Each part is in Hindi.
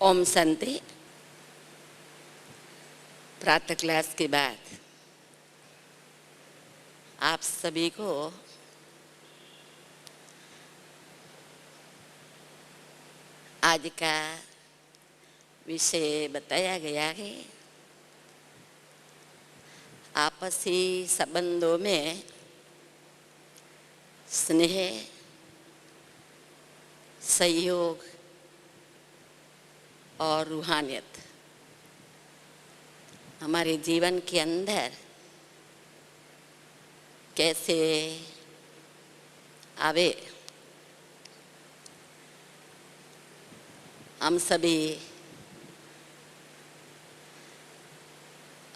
ओम शांति। प्रातः क्लास के बाद आप सभी को आज का विषय बताया गया है। आपसी संबंधों में स्नेह, सहयोग और रूहानियत हमारे जीवन के अंदर कैसे आवे। हम सभी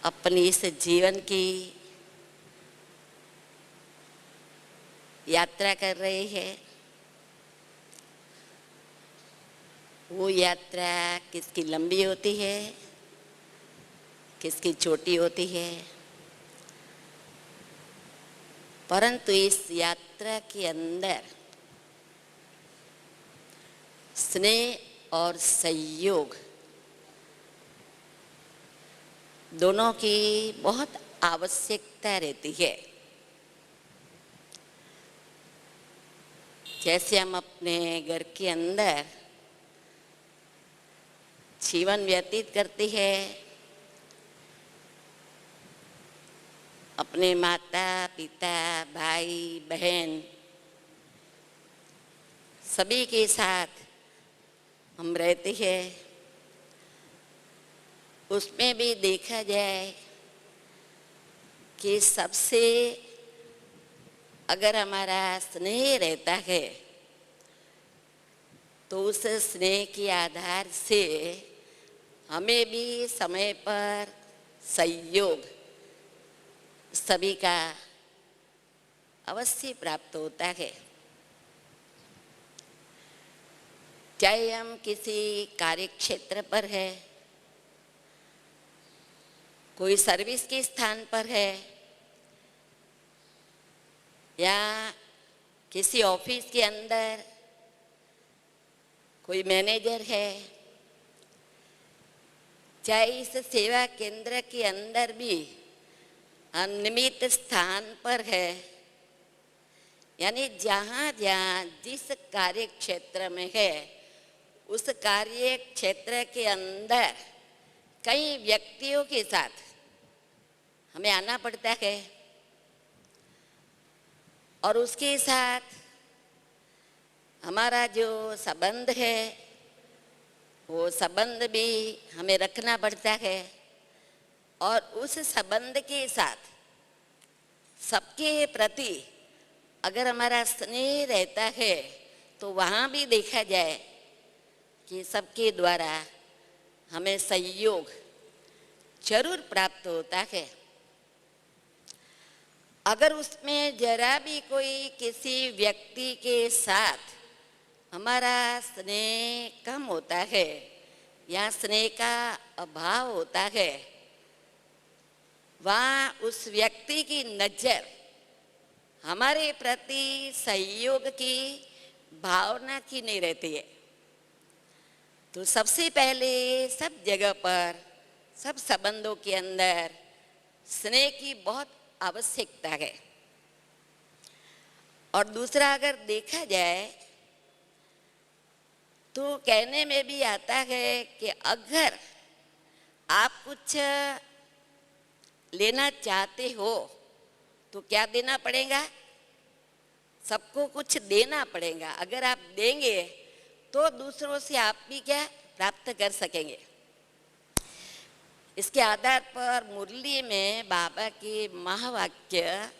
अपनी इस जीवन की यात्रा कर रहे हैं। वो यात्रा किसकी लंबी होती है, किसकी छोटी होती है, परंतु इस यात्रा के अंदर स्नेह और सहयोग दोनों की बहुत आवश्यकता रहती है। जैसे हम अपने घर के अंदर जीवन व्यतीत करते हैं, अपने माता पिता भाई बहन सभी के साथ हम रहते हैं। उसमें भी देखा जाए कि सबसे अगर हमारा स्नेह रहता है तो उस स्नेह के आधार से हमें भी समय पर सहयोग सभी का अवश्य प्राप्त होता है। चाहे हम किसी कार्य क्षेत्र पर है, कोई सर्विस के स्थान पर है, या किसी ऑफिस के अंदर कोई मैनेजर है, चाहे इस सेवा केंद्र के अंदर भी निमित्त स्थान पर है, यानी जहाँ जहाँ जिस कार्य क्षेत्र में है उस कार्य क्षेत्र के अंदर कई व्यक्तियों के साथ हमें आना पड़ता है और उसके साथ हमारा जो संबंध है वो संबंध भी हमें रखना पड़ता है। और उस संबंध के साथ सबके प्रति अगर हमारा स्नेह रहता है तो वहाँ भी देखा जाए कि सबके द्वारा हमें सहयोग जरूर प्राप्त होता है। अगर उसमें जरा भी कोई किसी व्यक्ति के साथ हमारा स्नेह कम होता है या स्नेह का अभाव होता है, वहाँ उस व्यक्ति की नज़र हमारे प्रति सहयोग की भावना की नहीं रहती है। तो सबसे पहले सब जगह पर सब संबंधों के अंदर स्नेह की बहुत आवश्यकता है। और दूसरा अगर देखा जाए तो कहने में भी आता है कि अगर आप कुछ लेना चाहते हो तो क्या देना पड़ेगा? सबको कुछ देना पड़ेगा। अगर आप देंगे तो दूसरों से आप भी क्या प्राप्त कर सकेंगे। इसके आधार पर मुरली में बाबा के महावाक्य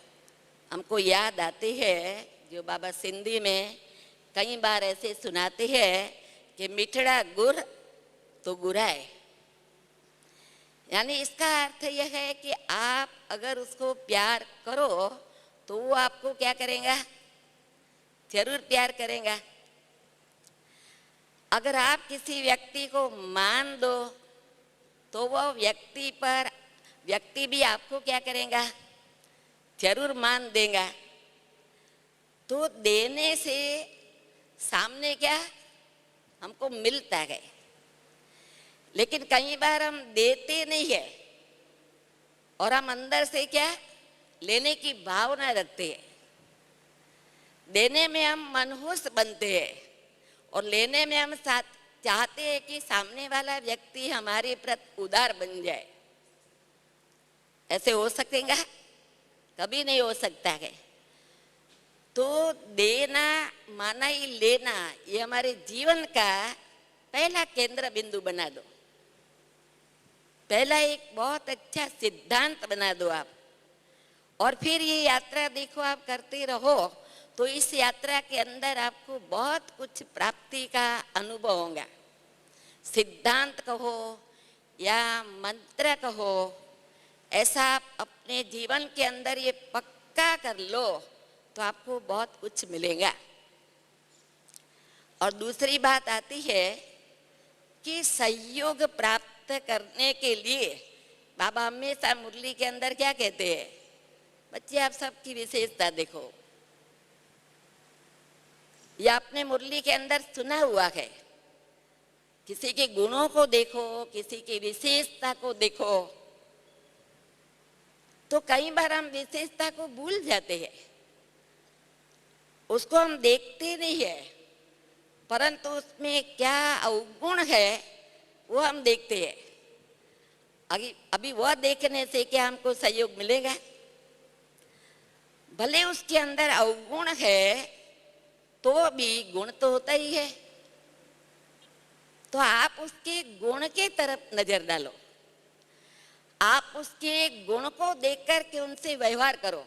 हमको याद आते हैं, जो बाबा सिंधी में कई बार ऐसे सुनाते हैं कि मिठड़ा गुड़ तो गुराए। यानी इसका अर्थ यह है कि आप अगर उसको प्यार करो तो वो आपको क्या करेगा? जरूर प्यार करेगा। अगर आप किसी व्यक्ति को मान दो तो वह व्यक्ति भी आपको क्या करेगा? जरूर मान देगा। तो देने से सामने क्या हमको मिलता है। लेकिन कई बार हम देते नहीं है और हम अंदर से क्या लेने की भावना रखते हैं। देने में हम मनहूस बनते हैं और लेने में हम चाहते हैं कि सामने वाला व्यक्ति हमारे प्रति उदार बन जाए। ऐसे हो सकेगा? कभी नहीं हो सकता है। तो देना माना ही लेना, ये हमारे जीवन का पहला केंद्र बिंदु बना दो। पहला एक बहुत अच्छा सिद्धांत बना दो आप, और फिर ये यात्रा देखो आप करते रहो तो इस यात्रा के अंदर आपको बहुत कुछ प्राप्ति का अनुभव होगा। सिद्धांत कहो या मंत्र कहो, ऐसा आप अपने जीवन के अंदर ये पक्का कर लो तो आपको बहुत कुछ मिलेगा। और दूसरी बात आती है कि सहयोग प्राप्त करने के लिए बाबा हमेशा मुरली के अंदर क्या कहते हैं? बच्चे आप सबकी विशेषता देखो। या आपने मुरली के अंदर सुना हुआ है, किसी के गुणों को देखो, किसी की विशेषता को देखो, तो कई बार हम विशेषता को भूल जाते हैं, उसको हम देखते नहीं है, परंतु उसमें क्या अवगुण है वो हम देखते हैं। अभी वह देखने से क्या हमको सहयोग मिलेगा? भले उसके अंदर अवगुण है तो भी गुण तो होता ही है। तो आप उसके गुण के तरफ नजर डालो, आप उसके गुण को देख कर के उनसे व्यवहार करो।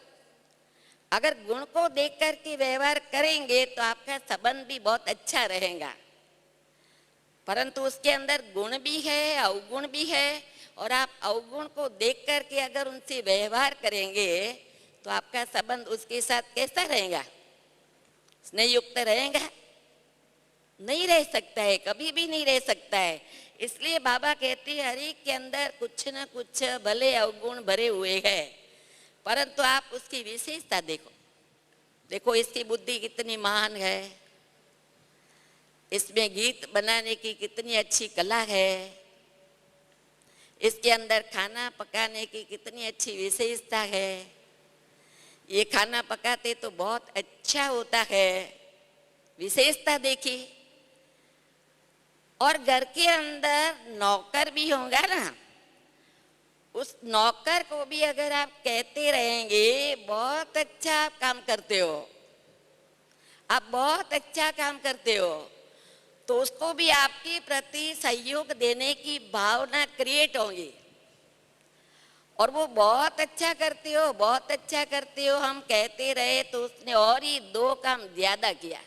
अगर गुण को देख कर के व्यवहार करेंगे तो आपका संबंध भी बहुत अच्छा रहेगा। परंतु उसके अंदर गुण भी है, अवगुण भी है, और आप अवगुण को देख कर के अगर उनसे व्यवहार करेंगे तो आपका संबंध उसके साथ कैसा रहेगा? स्नेहयुक्त रहेगा? नहीं रह सकता है, कभी भी नहीं रह सकता है। इसलिए बाबा कहते हैं हर एक के अंदर कुछ न कुछ भले अवगुण भरे हुए हैं, परंतु आप उसकी विशेषता देखो। देखो इसकी बुद्धि कितनी महान है, इसमें गीत बनाने की कितनी अच्छी कला है, इसके अंदर खाना पकाने की कितनी अच्छी विशेषता है, ये खाना पकाते तो बहुत अच्छा होता है, विशेषता देखी। और घर के अंदर नौकर भी होगा ना, उस नौकर को भी अगर आप कहते रहेंगे बहुत अच्छा आप काम करते हो, आप बहुत अच्छा काम करते हो, तो उसको भी आपके प्रति सहयोग देने की भावना क्रिएट होगी। और वो बहुत अच्छा करते हो, बहुत अच्छा करते हो हम कहते रहे तो उसने और ही 2 काम ज्यादा किया।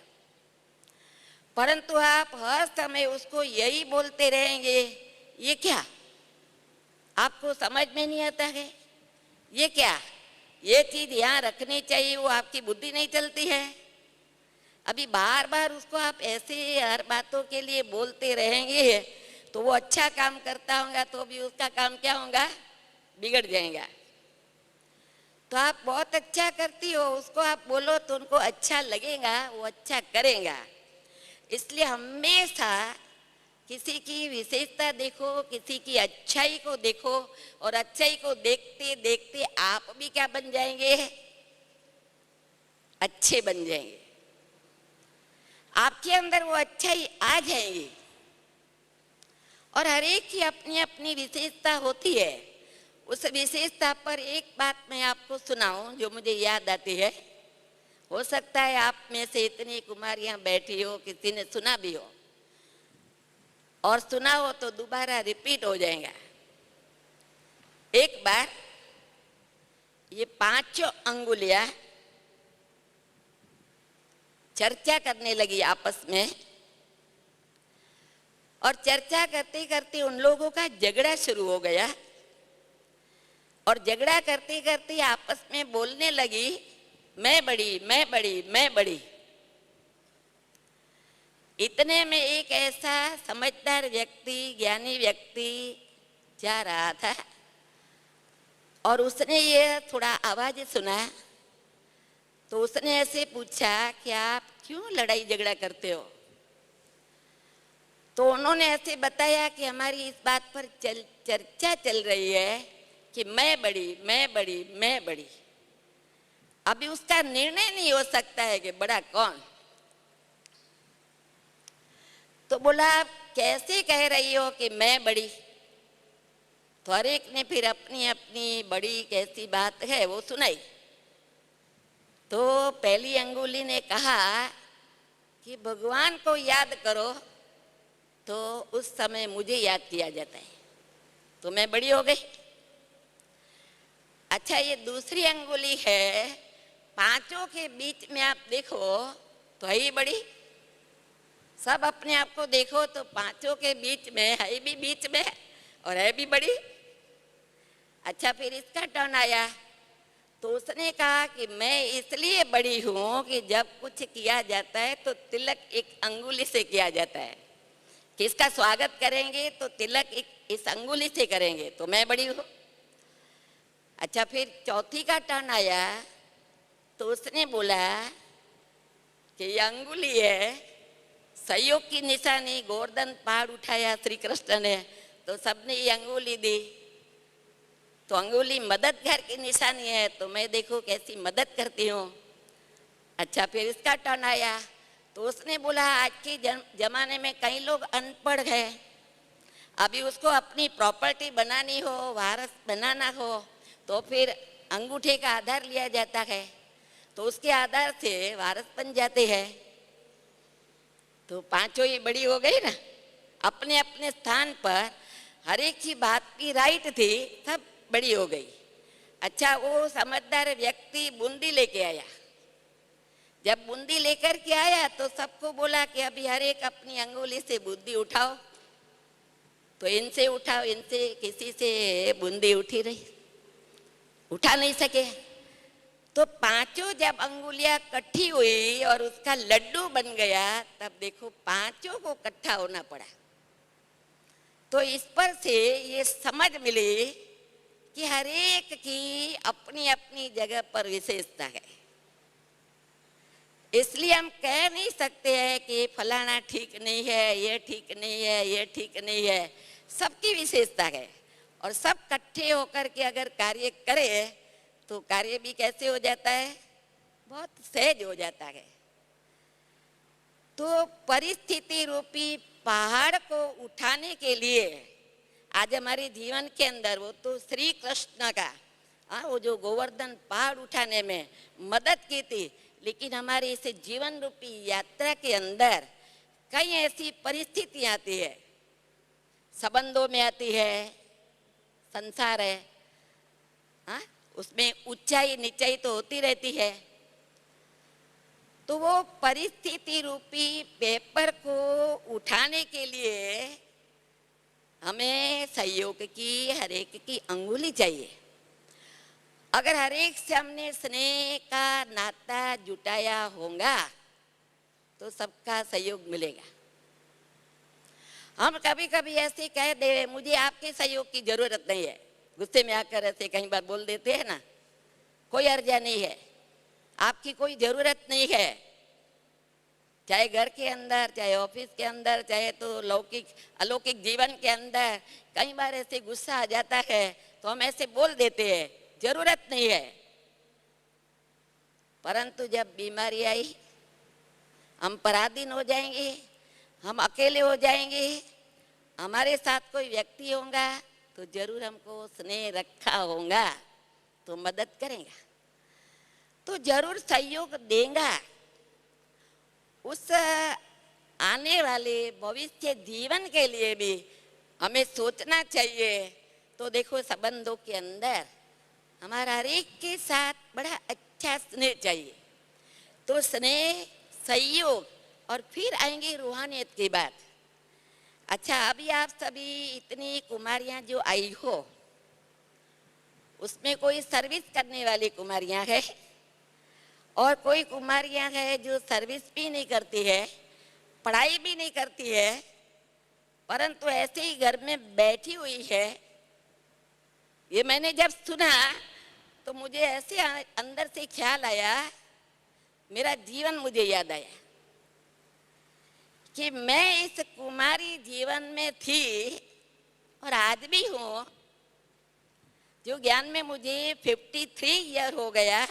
परंतु आप हर समय उसको यही बोलते रहेंगे, ये क्या? आपको समझ में नहीं आता है ये क्या? ये चीज यहाँ रखनी चाहिए, वो आपकी बुद्धि नहीं चलती है। अभी बार बार उसको आप ऐसे हर बातों के लिए बोलते रहेंगे तो वो अच्छा काम करता होगा तो भी उसका काम क्या होगा? बिगड़ जाएगा। तो आप बहुत अच्छा करती हो, उसको आप बोलो तो उनको अच्छा लगेगा, वो अच्छा करेगा। इसलिए हमेशा किसी की विशेषता देखो, किसी की अच्छाई को देखो, और अच्छाई को देखते देखते आप भी क्या बन जाएंगे? अच्छे बन जाएंगे। आपके अंदर वो अच्छाई आ जाएगी। और हर एक की अपनी अपनी विशेषता होती है। उस विशेषता पर एक बात मैं आपको सुनाऊं जो मुझे याद आती है। हो सकता है आप में से इतनी कुमारियां बैठी हो, किसी ने सुना भी हो, और सुना हो तो दोबारा रिपीट हो जाएगा। एक बार ये 5 अंगुलियां चर्चा करने लगी आपस में, और चर्चा करते करते उन लोगों का झगड़ा शुरू हो गया। और झगड़ा करते करते आपस में बोलने लगी, मैं बड़ी, मैं बड़ी, मैं बड़ी। इतने में एक ऐसा समझदार व्यक्ति, ज्ञानी व्यक्ति जा रहा था, और उसने ये थोड़ा आवाज सुना तो उसने ऐसे पूछा कि आप क्यों लड़ाई झगड़ा करते हो? तो उन्होंने ऐसे बताया कि हमारी इस बात पर चर्चा चल रही है कि मैं बड़ी, मैं बड़ी, मैं बड़ी। अभी उसका निर्णय नहीं हो सकता है कि बड़ा कौन। तो बोला, आप कैसे कह रही हो कि मैं बड़ी? तो हर एक ने फिर अपनी अपनी बड़ी कैसी बात है वो सुनाई। तो पहली अंगुली ने कहा कि भगवान को याद करो तो उस समय मुझे याद किया जाता है, तो मैं बड़ी हो गई। अच्छा, ये दूसरी अंगुली है, पांचों के बीच में आप देखो तो है ही बड़ी। सब अपने आप को देखो तो पांचों के बीच में है भी बीच में और है भी बड़ी। अच्छा, फिर इसका टर्न आया तो उसने कहा कि मैं इसलिए बड़ी हूं कि जब कुछ किया जाता है तो तिलक एक अंगुली से किया जाता है, किसका स्वागत करेंगे तो तिलक इस अंगुली से करेंगे, तो मैं बड़ी हूं। अच्छा, फिर चौथी का टर्न आया तो उसने बोला कि ये अंगुली है, सहयोग की निशानी, गोवर्धन पहाड़ उठाया श्री कृष्ण ने तो सबने ये अंगुली दी, तो अंगुली मददगार की निशानी है, तो मैं देखो कैसी मदद करती हूँ। अच्छा, फिर इसका टर्न आया तो उसने बोला आज के जमाने में कई लोग अनपढ़ हैं, अभी उसको अपनी प्रॉपर्टी बनानी हो, वारस बनाना हो तो फिर अंगूठे का आधार लिया जाता है, तो उसके आधार से वारस बन जाते हैं। तो पांचों ही बड़ी हो गई ना, अपने अपने स्थान पर हर एक की बात की राइट थी, सब बड़ी हो गई। अच्छा, वो समझदार व्यक्ति बूंदी लेके आया। जब बूंदी लेकर के आया तो सबको बोला कि अभी हर एक अपनी अंगुली से बूंदी उठाओ, तो इनसे उठाओ, इनसे, किसी से बूंदी उठी रही, उठा नहीं सके। तो पांचों जब अंगुलियां इकट्ठी हुई और उसका लड्डू बन गया, तब देखो पांचों को इकट्ठा होना पड़ा। तो इस पर से ये समझ मिली कि हर एक की अपनी अपनी जगह पर विशेषता है। इसलिए हम कह नहीं सकते हैं कि फलाना ठीक नहीं है, ये ठीक नहीं है, ये ठीक नहीं है। सबकी विशेषता है और सब इकट्ठे होकर के अगर कार्य करे तो कार्य भी कैसे हो जाता है, बहुत सहज हो जाता है। तो परिस्थिति रूपी पहाड़ को उठाने के लिए आज हमारे जीवन के अंदर वो तो श्री कृष्ण का वो जो गोवर्धन पहाड़ उठाने में मदद की थी, लेकिन हमारे इस जीवन रूपी यात्रा के अंदर कई ऐसी परिस्थितियां आती है, संबंधों में आती है, संसार है, उसमें ऊंचाई नीचाई तो होती रहती है। तो वो परिस्थिति रूपी पेपर को उठाने के लिए हमें सहयोग की हर एक की अंगुली चाहिए। अगर हर एक से हमने स्नेह का नाता जुटाया होगा तो सबका सहयोग मिलेगा। हम कभी कभी ऐसे कह दे मुझे आपके सहयोग की जरूरत नहीं है, गुस्से में आकर ऐसे कई बार बोल देते हैं ना, कोई अर्जा नहीं है, आपकी कोई जरूरत नहीं है। चाहे घर के अंदर, चाहे ऑफिस के अंदर, चाहे तो लौकिक अलौकिक जीवन के अंदर कई बार ऐसे गुस्सा आ जाता है तो हम ऐसे बोल देते हैं जरूरत नहीं है। परंतु जब बीमारी आई, हम पराधीन हो जाएंगे, हम अकेले हो जाएंगे, हमारे साथ कोई व्यक्ति होगा तो जरूर हमको स्नेह रखा होगा तो मदद करेगा, तो जरूर सहयोग देगा। उस आने वाले भविष्य जीवन के लिए भी हमें सोचना चाहिए। तो देखो संबंधों के अंदर हमारा हर एक के साथ बड़ा अच्छा स्नेह चाहिए, तो स्नेह, सहयोग और फिर आएंगी रूहानियत की बात। अच्छा, अभी आप सभी इतनी कुमारियां जो आई हो उसमें कोई सर्विस करने वाली कुमारियां है और कोई कुमारियां है जो सर्विस भी नहीं करती है, पढ़ाई भी नहीं करती है, परंतु ऐसे ही घर में बैठी हुई है। ये मैंने जब सुना तो मुझे ऐसे अंदर से ख्याल आया, मेरा जीवन मुझे याद आया कि मैं इस कुमारी जीवन में थी और आज भी हूँ। जो ज्ञान में मुझे 53 ईयर हो गया,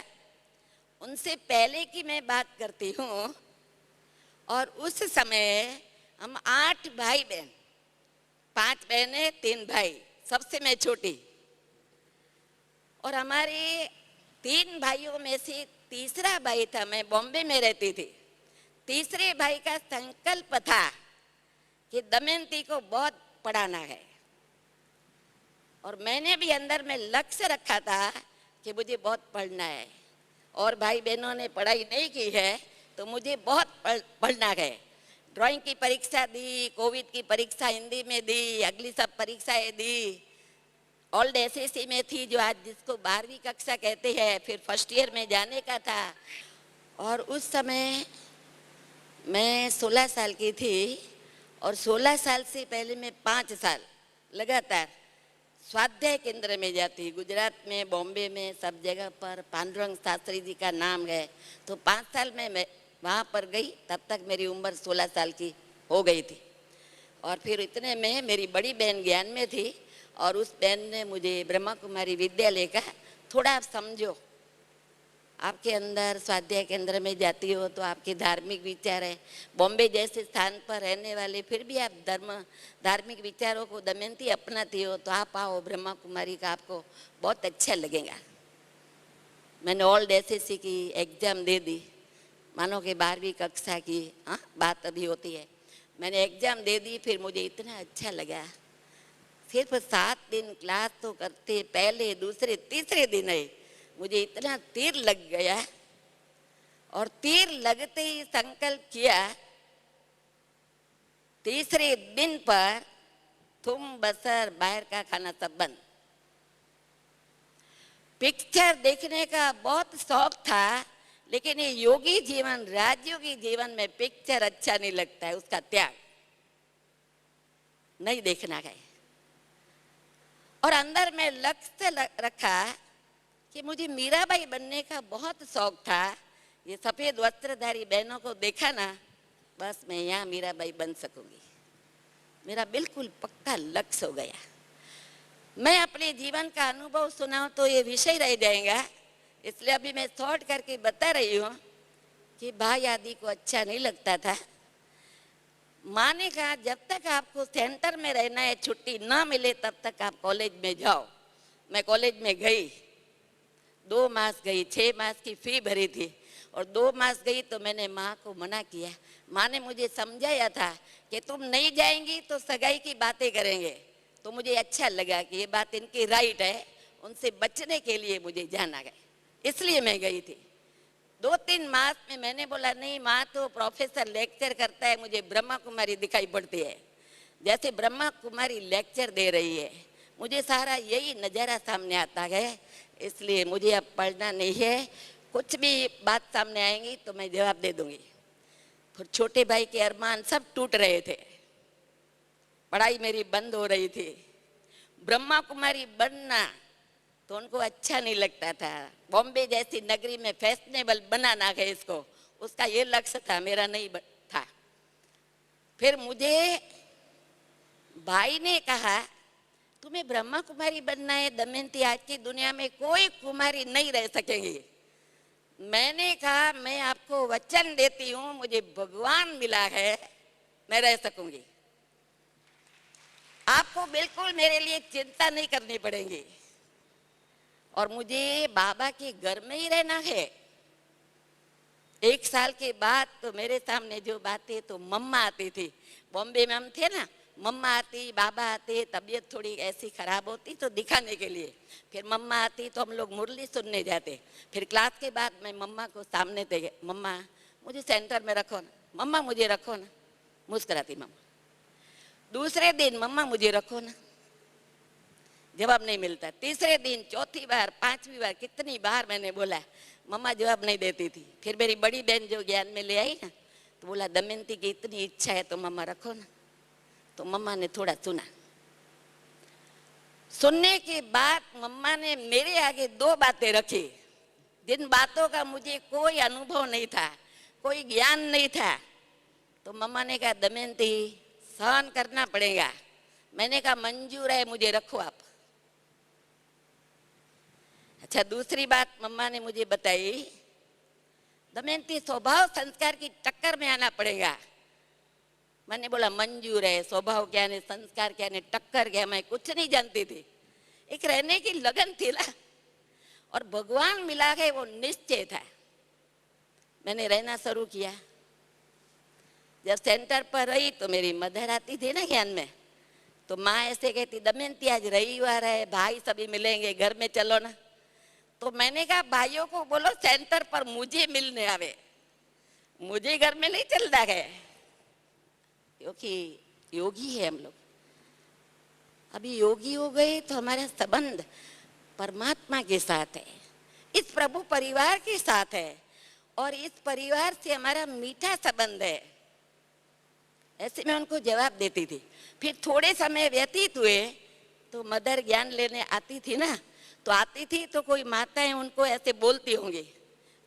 उनसे पहले की मैं बात करती हूँ। और उस समय हम 8 भाई बहन, 5 बहनें 3 भाई, सबसे मैं छोटी। और हमारे 3 भाइयों में से तीसरा भाई था, मैं बॉम्बे में रहती थी। तीसरे भाई का संकल्प था कि दमयंती को बहुत पढ़ाना है। और मैंने भी अंदर में लक्ष्य रखा था कि मुझे बहुत पढ़ना है। और भाई बहनों ने पढ़ाई नहीं की है तो मुझे बहुत पढ़ना है। ड्राइंग की परीक्षा दी, कोविड की परीक्षा हिंदी में दी, अगली सब परीक्षाएं दी। ओल्ड एसएससी में थी, जो आज जिसको 12वीं कक्षा कहते हैं, फिर फर्स्ट ईयर में जाने का था। और उस समय मैं 16 साल की थी। और 16 साल से पहले मैं 5 साल लगातार स्वाध्याय केंद्र में जाती। गुजरात में, बॉम्बे में, सब जगह पर पांडुरंग शास्त्री जी का नाम है। तो 5 साल में मैं वहाँ पर गई। तब तक मेरी उम्र 16 साल की हो गई थी। और फिर इतने में मेरी बड़ी बहन ज्ञान में थी और उस बहन ने मुझे ब्रह्मा कुमारी विद्यालय का, थोड़ा आप समझो, आपके अंदर स्वाध्याय केंद्र में जाती हो तो आपके धार्मिक विचार है, बॉम्बे जैसे स्थान पर रहने वाले, फिर भी आप धार्मिक विचारों को दमयंती अपनाती हो तो आप आओ ब्रह्मा कुमारी का, आपको बहुत अच्छा लगेगा। मैंने ओल्ड एसएससी की एग्ज़ाम दे दी, मानो कि 12वीं कक्षा की बात अभी होती है। मैंने एग्ज़ाम दे दी, फिर मुझे इतना अच्छा लगा। सिर्फ 7 दिन क्लास तो करते, पहले दूसरे तीसरे दिन है मुझे इतना तीर लग गया। और तीर लगते ही संकल्प किया, तीसरे दिन पर तुम बसर बाहर का खाना सब बंद। पिक्चर देखने का बहुत शौक था, लेकिन ये योगी जीवन, राजयोगी जीवन में पिक्चर अच्छा नहीं लगता है, उसका त्याग नहीं देखना है। और अंदर में लक्ष्य रखा कि मुझे मीराबाई बनने का बहुत शौक था। ये सफेद वस्त्रधारी बहनों को देखा ना, बस मैं यहाँ मीराबाई बन सकूंगी। मेरा बिल्कुल पक्का लक्ष्य हो गया। मैं अपने जीवन का अनुभव सुनाऊं तो ये विषय रह जाएगा, इसलिए अभी मैं शॉर्ट करके बता रही हूँ कि भाई आदि को अच्छा नहीं लगता था। माँ ने कहा जब तक आपको सेंटर में रहना है, छुट्टी ना मिले तब तक आप कॉलेज में जाओ। मैं कॉलेज में गई, 2 मास गई, 6 मास की फी भरी थी। और 2 मास गई तो मैंने माँ को मना किया। माँ ने मुझे समझाया था कि तुम नहीं जाएंगी तो सगाई की बातें करेंगे। तो मुझे अच्छा लगा कि ये बात इनकी राइट है, उनसे बचने के लिए मुझे जाना है, इसलिए मैं गई थी। 2-3 मास में मैंने बोला नहीं माँ, तो प्रोफेसर लेक्चर करता है, मुझे ब्रह्मा कुमारी दिखाई पड़ती है, जैसे ब्रह्मा कुमारी लेक्चर दे रही है, मुझे सारा यही नज़ारा सामने आता है। इसलिए मुझे अब पढ़ना नहीं है, कुछ भी बात सामने आएंगी तो मैं जवाब दे दूंगी। फिर छोटे भाई के अरमान सब टूट रहे थे, पढ़ाई मेरी बंद हो रही थी। ब्रह्मा कुमारी बनना तो उनको अच्छा नहीं लगता था। बॉम्बे जैसी नगरी में फैशनेबल बनाना है इसको, उसका ये लक्ष्य था, मेरा नहीं था। फिर मुझे भाई ने कहा तुम्हें ब्रह्मा कुमारी बनना है दमयंती, आज की दुनिया में कोई कुमारी नहीं रह सकेंगी। मैंने कहा मैं आपको वचन देती हूँ, मुझे भगवान मिला है, मैं रह सकूंगी, आपको बिल्कुल मेरे लिए चिंता नहीं करनी पड़ेगी। और मुझे बाबा के घर में ही रहना है। 1 साल के बाद तो मेरे सामने जो बातें, तो मम्मा आती थी, बॉम्बे में हम थे ना, मम्मा आती, बाबा आते, तबीयत थोड़ी ऐसी खराब होती तो दिखाने के लिए, फिर मम्मा आती तो हम लोग मुरली सुनने जाते। फिर क्लास के बाद मैं मम्मा को सामने दे, मम्मा मुझे सेंटर में रखो ना, मम्मा मुझे रखो ना, मुस्कुराती मम्मा। दूसरे दिन मम्मा मुझे रखो ना, जवाब नहीं मिलता। तीसरे दिन, चौथी बार, 5वीं बार, कितनी बार मैंने बोला, मम्मा जवाब नहीं देती थी। फिर मेरी बड़ी बहन जो ज्ञान में ले आई ना, तो बोला दमयंती की इतनी इच्छा है तो मम्मा रखो ना। तो मम्मा ने थोड़ा सुना। सुनने के बाद मम्मा ने मेरे आगे 2 बातें रखी, जिन बातों का मुझे कोई अनुभव नहीं था, कोई ज्ञान नहीं था। तो मम्मा ने कहा दमयंती सहन करना पड़ेगा। मैंने कहा मंजूर है, मुझे रखो आप। अच्छा, दूसरी बात मम्मा ने मुझे बताई, दमयंती स्वभाव संस्कार की टक्कर में आना पड़ेगा। मैंने बोला मंजूर है, स्वभाव क्या ने संस्कार क्या ने टक्कर क्या, मैं कुछ नहीं जानती थी। एक रहने की लगन थी ना, और भगवान मिला है वो निश्चय था। मैंने रहना शुरू किया। जब सेंटर पर रही तो मेरी मदर आती थी ना ज्ञान में, तो माँ ऐसे कहती दमयंती आज रविवार है, भाई सभी मिलेंगे, घर में चलो ना। तो मैंने कहा भाइयों को बोलो सेंटर पर मुझे मिलने आवे, मुझे घर में नहीं चलता है, क्योंकि योगी है हम लोग। अभी योगी हो गए तो हमारा संबंध परमात्मा के साथ है, इस प्रभु परिवार के साथ है, और इस परिवार से हमारा मीठा संबंध है। ऐसे मैं उनको जवाब देती थी। फिर थोड़े समय व्यतीत हुए तो मदर ज्ञान लेने आती थी ना, तो आती थी तो कोई माताएं उनको ऐसे बोलती होंगी,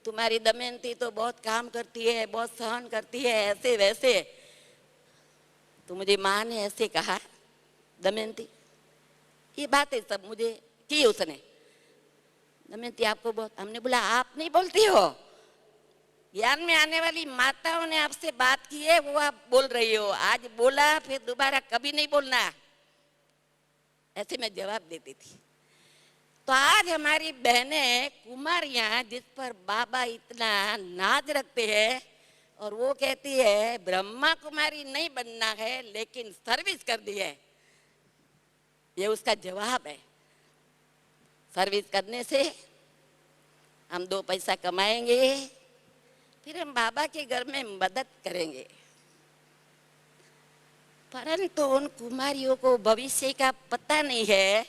तुम्हारी दमयंती तो बहुत काम करती है, बहुत सहन करती है, ऐसे वैसे। तो मुझे माँ ने ऐसे कहा, दमयंती ये बातें सब मुझे की उसने, दमयंती आपको बहुत, हमने बोला आप नहीं बोलती हो, ज्ञान में आने वाली माताओं ने आपसे बात की है, वो आप बोल रही हो, आज बोला फिर दोबारा कभी नहीं बोलना, ऐसे मैं जवाब देती थी। तो आज हमारी बहनें कुमारियां जिस पर बाबा इतना नाज रखते हैं, और वो कहती है ब्रह्मा कुमारी नहीं बनना है लेकिन सर्विस कर दी है, ये उसका जवाब है। सर्विस करने से हम 2 पैसा कमाएंगे, फिर हम बाबा के घर में मदद करेंगे। परंतु उन कुमारियों को भविष्य का पता नहीं है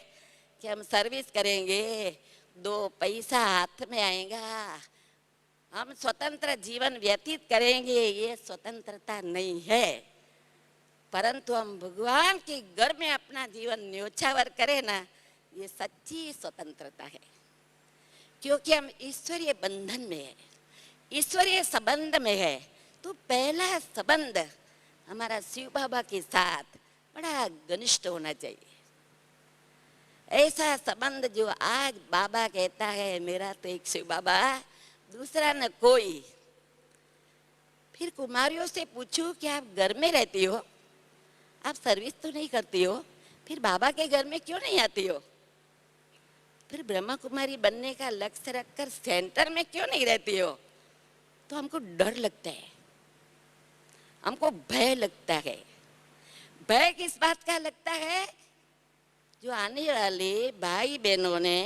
कि हम सर्विस करेंगे, 2 पैसा हाथ में आएगा, हम स्वतंत्र जीवन व्यतीत करेंगे, ये स्वतंत्रता नहीं है। परंतु हम भगवान के घर में अपना जीवन न्योछावर करें ना, ये सच्ची स्वतंत्रता है, क्योंकि हम ईश्वरीय बंधन में है, ईश्वरीय संबंध में है। तो पहला संबंध हमारा शिव बाबा के साथ बड़ा घनिष्ठ होना चाहिए। ऐसा संबंध जो आज बाबा कहता है मेरा तो एक शिव बाबा, दूसरा न कोई। फिर कुमारियों से पूछो कि आप घर में रहती हो, आप सर्विस तो नहीं करती हो, फिर बाबा के घर में क्यों नहीं आती हो? फिर ब्रह्मा कुमारी बनने का लक्ष्य रखकर सेंटर में क्यों नहीं रहती हो? तो हमको डर लगता है, हमको भय लगता है। भय किस बात का लगता है? जो आने वाले भाई बहनों ने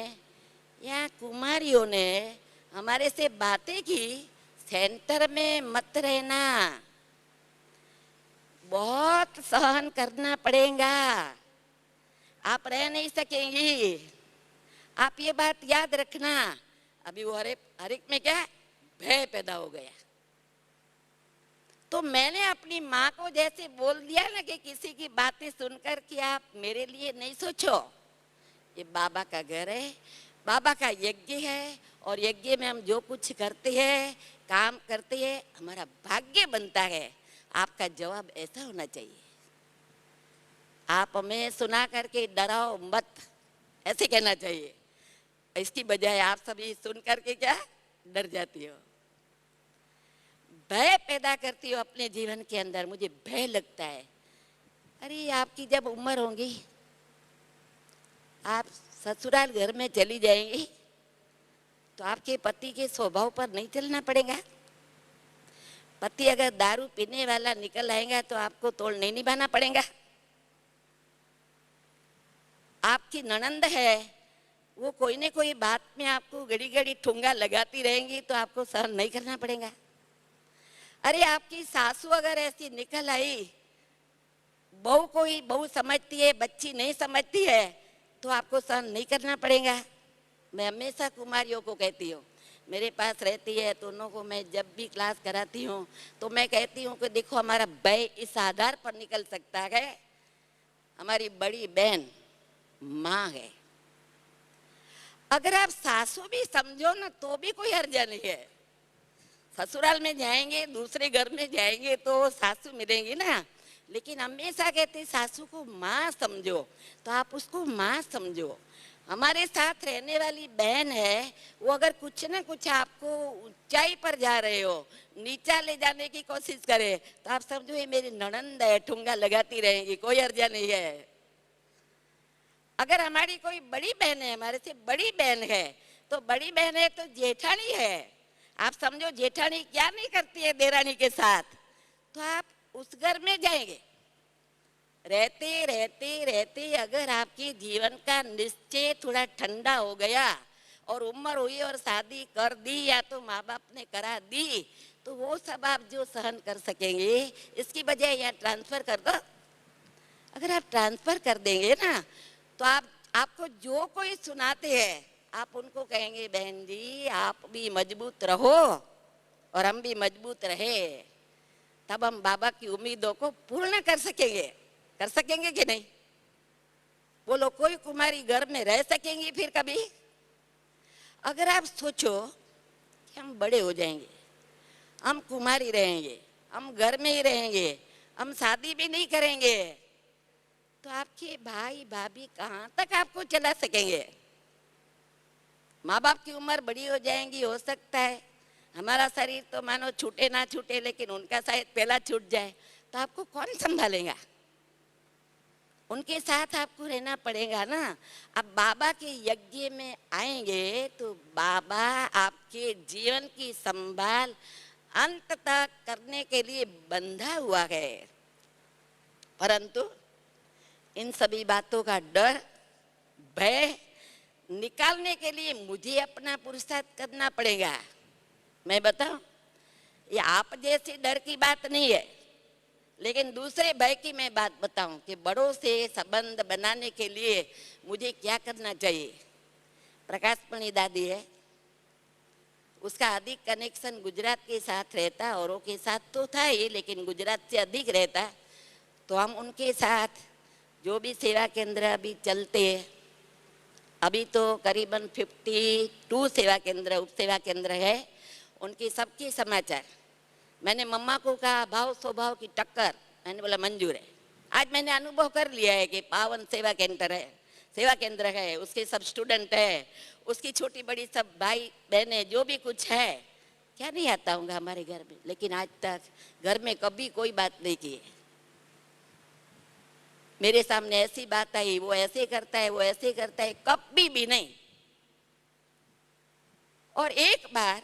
या कुमारियों ने हमारे से बातें की, सेंटर में मत रहना, बहुत सहन करना पड़ेगा, आप रह नहीं सकेंगी, आप ये बात याद रखना। अभी वो हर एक में क्या भय पैदा हो गया। तो मैंने अपनी माँ को जैसे बोल दिया ना कि किसी की बातें सुनकर कि आप मेरे लिए नहीं सोचो, ये बाबा का घर है, बाबा का यज्ञ है, और यज्ञ में हम जो कुछ करते हैं, काम करते हैं, हमारा भाग्य बनता है। आपका जवाब ऐसा होना चाहिए, आप हमें सुना करके डराओ मत, ऐसे कहना चाहिए। इसकी बजाय आप सभी सुन करके क्या डर जाती हो, भय पैदा करती हो अपने जीवन के अंदर। मुझे भय लगता है, अरे आपकी जब उम्र होगी, आप ससुराल घर में चली जाएंगी, तो आपके पति के स्वभाव पर नहीं चलना पड़ेगा। पति अगर दारू पीने वाला निकल आएगा तो आपको तोड़ नहीं निभाना पड़ेगा। आपकी ननंद है, वो कोई न कोई बात में आपको घड़ी घड़ी ठुंगा लगाती रहेंगी, तो आपको सहन नहीं करना पड़ेगा। अरे आपकी सासू अगर ऐसी निकल आई, बहू कोई बहू समझती है, बच्ची नहीं समझती है, तो आपको सहन नहीं करना पड़ेगा। मैं हमेशा कुमारियों को कहती हूँ, मेरे पास रहती है तो उनको मैं जब भी क्लास कराती हूँ तो मैं कहती हूँ कि देखो हमारा भय इस आधार पर निकल सकता है, हमारी बड़ी बहन माँ है। अगर आप सासू भी समझो ना तो भी कोई हर्जा नहीं है, ससुराल में जाएंगे, दूसरे घर में जाएंगे तो सासू मिलेंगी ना, लेकिन हमेशा कहते सासू को माँ समझो, तो आप उसको माँ समझो। हमारे साथ रहने वाली बहन है, वो अगर कुछ ना कुछ आपको ऊंचाई पर जा रहे हो, नीचा ले जाने की कोशिश करे, तो आप समझो ये मेरी ननंद है, ठुंगा लगाती रहेंगी, कोई अर्जा नहीं है। अगर हमारी कोई बड़ी बहन है, हमारे से बड़ी बहन है, तो बड़ी बहन है तो जेठानी है, आप समझो जेठानी क्या नहीं करती है देरानी के साथ, तो आप उस घर में जाएंगे। रहते रहते रहते अगर आपके जीवन का निश्चय थोड़ा ठंडा हो गया और उम्र हुई और शादी कर दी या तो माँ बाप ने करा दी, तो वो सब आप जो सहन कर सकेंगे, इसकी बजाय यहाँ ट्रांसफर कर दो। अगर आप ट्रांसफर कर देंगे ना, तो आपको जो कोई सुनाते हैं, आप उनको कहेंगे बहन जी आप भी मजबूत रहो और हम भी मजबूत रहे, तब हम बाबा की उम्मीदों को पूर्ण कर सकेंगे। कर सकेंगे कि नहीं? बोलो, कोई कुमारी घर में रह सकेंगी फिर कभी? अगर आप सोचो कि हम बड़े हो जाएंगे, हम कुमारी रहेंगे, हम घर में ही रहेंगे, हम शादी भी नहीं करेंगे, तो आपके भाई भाभी कहाँ तक आपको चला सकेंगे? माँ बाप की उम्र बड़ी हो जाएंगी, हो सकता है हमारा शरीर तो मानो छूटे ना छूटे, लेकिन उनका शायद पहला छूट जाए, तो आपको कौन संभालेगा? उनके साथ आपको रहना पड़ेगा ना। अब बाबा के यज्ञ में आएंगे तो बाबा आपके जीवन की संभाल अंत तक करने के लिए बंधा हुआ है, परंतु इन सभी बातों का डर, भय निकालने के लिए मुझे अपना पुरुषार्थ करना पड़ेगा। मैं बताऊं, ये आप जैसी डर की बात नहीं है, लेकिन दूसरे भय की मैं बात बताऊं कि बड़ों से संबंध बनाने के लिए मुझे क्या करना चाहिए। प्रकाशमणि दादी है, उसका अधिक कनेक्शन गुजरात के साथ रहता, औरों के साथ तो था ही, लेकिन गुजरात से अधिक रहता। तो हम उनके साथ जो भी सेवा केंद्र अभी चलते हैं, अभी तो करीबन 52 सेवा केंद्र, उप सेवा केंद्र है, उनकी सबकी समाचार मैंने मम्मा को कहा, भाव स्वभाव की टक्कर, मैंने बोला मंजूर है। आज मैंने अनुभव कर लिया है कि पावन सेवा केंद्र है, सेवा केंद्र है, उसके सब स्टूडेंट है, उसकी छोटी बड़ी सब भाई बहनें, जो भी कुछ है, क्या नहीं आता होगा हमारे घर में, लेकिन आज तक घर में कभी कोई बात नहीं की है। मेरे सामने ऐसी बात आई, वो ऐसे करता है, वो ऐसे करता है, कभी भी नहीं। और एक बार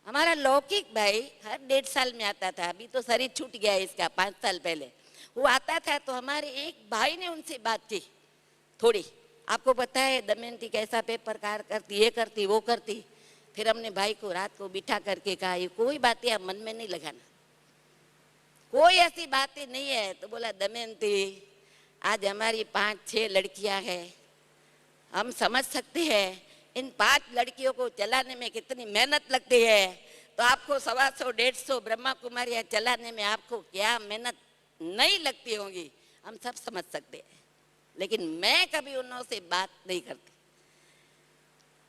हमारा लौकिक भाई हर 1.5 साल में आता था, अभी तो शरीर छूट गया है इसका, 5 साल पहले वो आता था, तो हमारे एक भाई ने उनसे बात की थोड़ी। आपको पता है दमयंती कैसा पेपर कार करती, ये करती वो करती। फिर हमने भाई को रात को बिठा करके कहा, ये कोई बातें आप मन में नहीं लगाना, कोई ऐसी बातें नहीं है। तो बोला, दमयंती आज हमारी 5-6 लड़कियां हैं, हम समझ सकते हैं इन 5 लड़कियों को चलाने में कितनी मेहनत लगती है, तो आपको 125-150 ब्रह्मा कुमारियां चलाने में आपको क्या मेहनत नहीं लगती होंगी, हम सब समझ सकते हैं, लेकिन मैं कभी उन्हों से बात नहीं करती।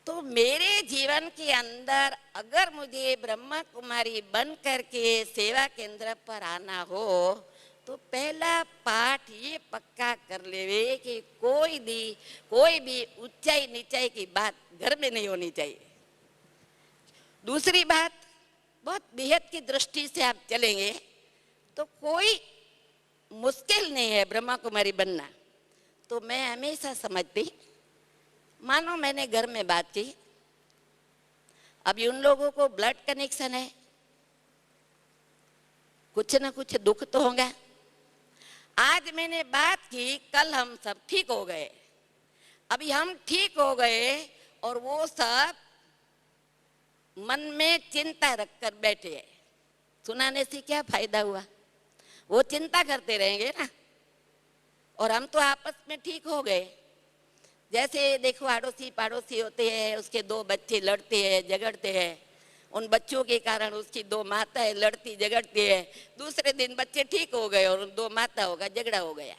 तो मेरे जीवन के अंदर अगर मुझे ब्रह्मा कुमारी बन करके सेवा केंद्र पर आना हो, तो पहला पाठ ये पक्का कर लेवे कि कोई भी ऊंचाई नीचाई की बात घर में नहीं होनी चाहिए। दूसरी बात, बहुत बेहद की दृष्टि से आप चलेंगे तो कोई मुश्किल नहीं है ब्रह्मा कुमारी बनना। तो मैं हमेशा समझती, मानो मैंने घर में बात की, अभी उन लोगों को ब्लड कनेक्शन है, कुछ ना कुछ दुख तो होगा। आज मैंने बात की, कल हम सब ठीक हो गए, अभी हम ठीक हो गए और वो सब मन में चिंता रखकर बैठे हैं। सुनाने से क्या फायदा हुआ, वो चिंता करते रहेंगे ना। और हम तो आपस में ठीक हो गए। जैसे देखो अड़ोसी पड़ोसी होते हैं, उसके 2 बच्चे लड़ते हैं झगड़ते हैं, उन बच्चों के कारण उसकी 2 माताएं लड़ती झगड़ती है, दूसरे दिन बच्चे ठीक हो गए और 2 माताओं का झगड़ा हो गया।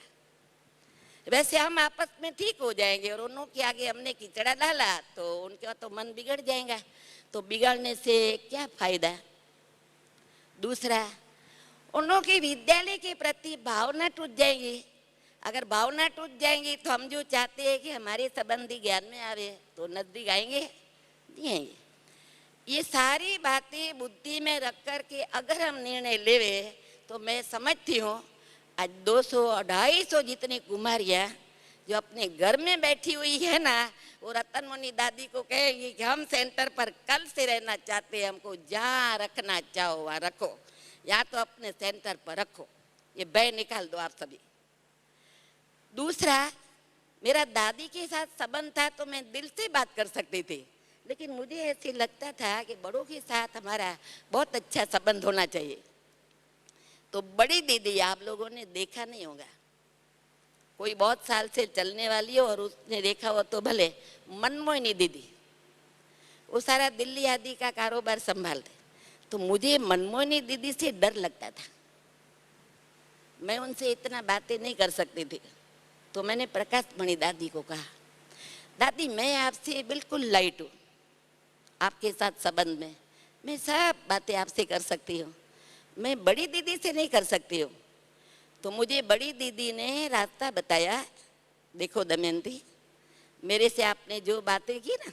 वैसे हम आपस में ठीक हो जाएंगे और उन्हों के आगे हमने कीचड़ा डाला तो उनका तो मन बिगड़ जाएगा, तो बिगड़ने से क्या फायदा। दूसरा, उन्हों की विद्यालय के प्रति भावना टूट जाएगी। अगर भावना टूट जाएंगी तो हम जो चाहते हैं कि हमारे संबंधी ज्ञान में आवे तो नजदीक आएंगे नहीं आएंगे। ये सारी बातें बुद्धि में रख कर के अगर हम निर्णय लेवे तो मैं समझती हूँ आज 200-250 जितनी कुमारियाँ जो अपने घर में बैठी हुई है ना, वो रतन मुनि दादी को कहेंगी कि हम सेंटर पर कल से रहना चाहते हैं, हमको जहाँ रखना चाहो वहाँ रखो, या तो अपने सेंटर पर रखो, ये भय निकाल दो आप सभी। दूसरा, मेरा दादी के साथ संबंध था तो मैं दिल से बात कर सकती थी, लेकिन मुझे ऐसे लगता था कि बड़ों के साथ हमारा बहुत अच्छा संबंध होना चाहिए। तो बड़ी दीदी आप लोगों ने देखा नहीं होगा, कोई बहुत साल से चलने वाली हो और उसने देखा हो तो भले, मनमोहिनी दीदी, वो सारा दिल्ली आदि का कारोबार संभालते। तो मुझे मनमोहिनी दीदी से डर लगता था, मैं उनसे इतना बातें नहीं कर सकती थी। तो मैंने प्रकाश मणि दादी को कहा, दादी मैं आपसे बिल्कुल लाइट हूँ, आपके साथ संबंध में मैं सब बातें आपसे कर सकती हूँ, मैं बड़ी दीदी से नहीं कर सकती हूँ। तो मुझे बड़ी दीदी ने रास्ता बताया, देखो दमयंती, मेरे से आपने जो बातें की ना,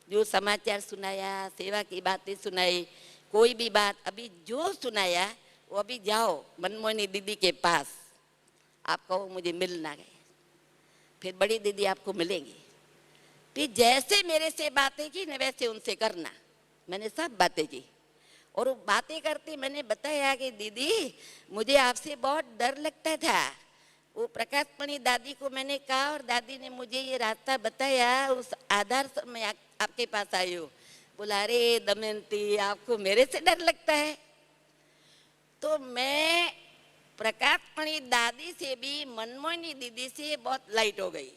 जो समाचार सुनाया, सेवा की बातें सुनाई, कोई भी बात अभी जो सुनाया वो अभी जाओ मनमोहिनी दीदी के पास, आप कहो मुझे मिलना गए, फिर बड़ी दीदी आपको मिलेंगी। फिर जैसे मेरे से बातें की ना वैसे उनसे करना। मैंने सब बातें की और वो बातें करते मैंने बताया कि दीदी मुझे आपसे बहुत डर लगता था। वो प्रकाश मणि दादी को मैंने कहा और दादी ने मुझे ये रास्ता बताया, उस आधार से मैं आपके पास आई हूँ। बोला अरे दमयंती आपको मेरे से डर लगता है। तो मैं प्रकाश मणि दादी से भी मनमोहिनी दीदी से बहुत लाइट हो गई,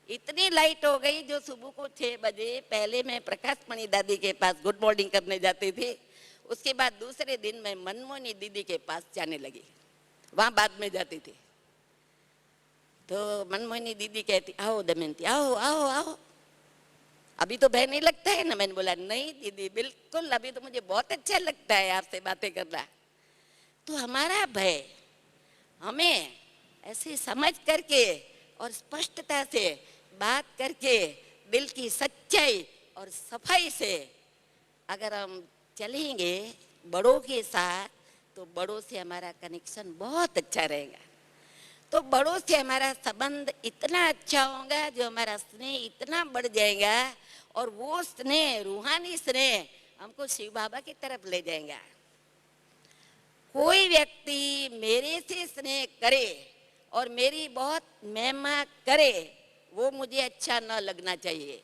इतनी लाइट हो गई जो सुबह को 6 बजे पहले मैं प्रकाश मणि दादी के पास गुड मॉर्निंग करने जाती थी, उसके बाद दूसरे दिन मैं मनमोहिनी दीदी के पास जाने लगी, वहाँ बाद में जाती थी। तो मनमोहिनी दीदी कहती आओ दमयंती आओ आओ आओ, अभी तो भय नहीं लगता है ना। मैंने बोला नहीं दीदी बिल्कुल, अभी तो मुझे बहुत अच्छा लगता है आपसे बातें करना। तो हमारा भय हमें ऐसे समझ करके और स्पष्टता से बात करके दिल की सच्चाई और सफाई से अगर हम चलेंगे बड़ों के साथ तो बड़ों से हमारा कनेक्शन बहुत अच्छा रहेगा। तो बड़ों से हमारा संबंध इतना अच्छा होगा, जो हमारा स्नेह इतना बढ़ जाएगा और वो स्नेह रूहानी स्नेह हमको शिव बाबा की तरफ ले जाएगा। कोई व्यक्ति मेरे से स्नेह करे और मेरी बहुत महिमा करे, वो मुझे अच्छा न लगना चाहिए।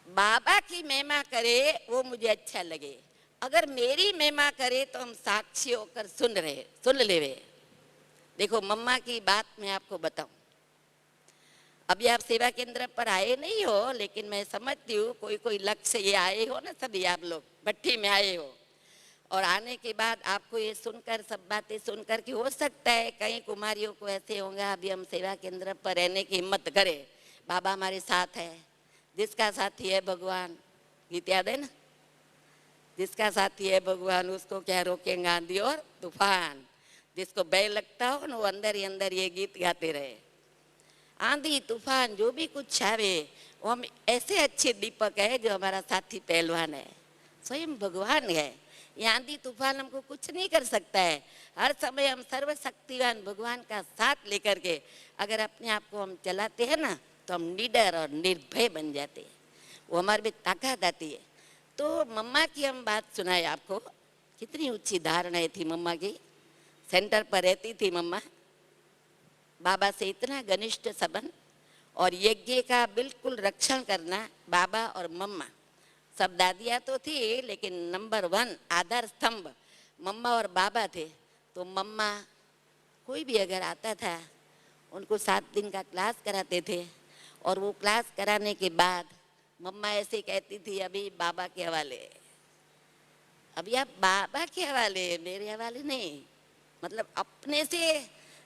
बाबा की महिमा करे वो मुझे अच्छा लगे। अगर मेरी महिमा करे तो हम साक्षी होकर सुन लेवे। देखो मम्मा की बात मैं आपको बताऊं, अभी आप सेवा केंद्र पर आए नहीं हो, लेकिन मैं समझती हूँ कोई कोई लक्ष्य ये आए हो ना, सभी आप लोग भट्टी में आए हो और आने के बाद आपको ये सुनकर सब बातें सुनकर कि हो सकता है कई कुमारियों को ऐसे होंगे अभी हम सेवा केंद्र पर रहने की हिम्मत करें, बाबा हमारे साथ है, जिसका साथी है भगवान, गीत याद है ना, जिसका साथी है भगवान उसको क्या रोकेंगे आंधी और तूफान। जिसको भय लगता हो ना वो अंदर ही अंदर ये गीत गाते रहे, आंधी तूफान जो भी कुछ आवे वो हम ऐसे अच्छे दीपक है जो हमारा साथी पहलवान है, स्वयं भगवान है। ये आंधी तूफान हमको कुछ नहीं कर सकता है। हर समय हम सर्वशक्तिवान भगवान का साथ लेकर के अगर अपने आप को हम चलाते हैं ना तो हम निडर और निर्भय बन जाते हैं, वो हमारे में ताकत आती है। तो मम्मा की हम बात सुनाए आपको, कितनी ऊंची धारणाएं थी मम्मा की। सेंटर पर रहती थी मम्मा, बाबा से इतना घनिष्ठ संबंध और यज्ञ का बिल्कुल रक्षण करना। बाबा और मम्मा सब दादियाँ तो थी लेकिन नंबर 1 आधार स्तंभ मम्मा और बाबा थे। तो मम्मा कोई भी अगर आता था उनको 7 दिन का क्लास कराते थे और वो क्लास कराने के बाद मम्मा ऐसे कहती थी अभी बाबा के हवाले, अभी आप बाबा के हवाले, मेरे हवाले नहीं। मतलब अपने से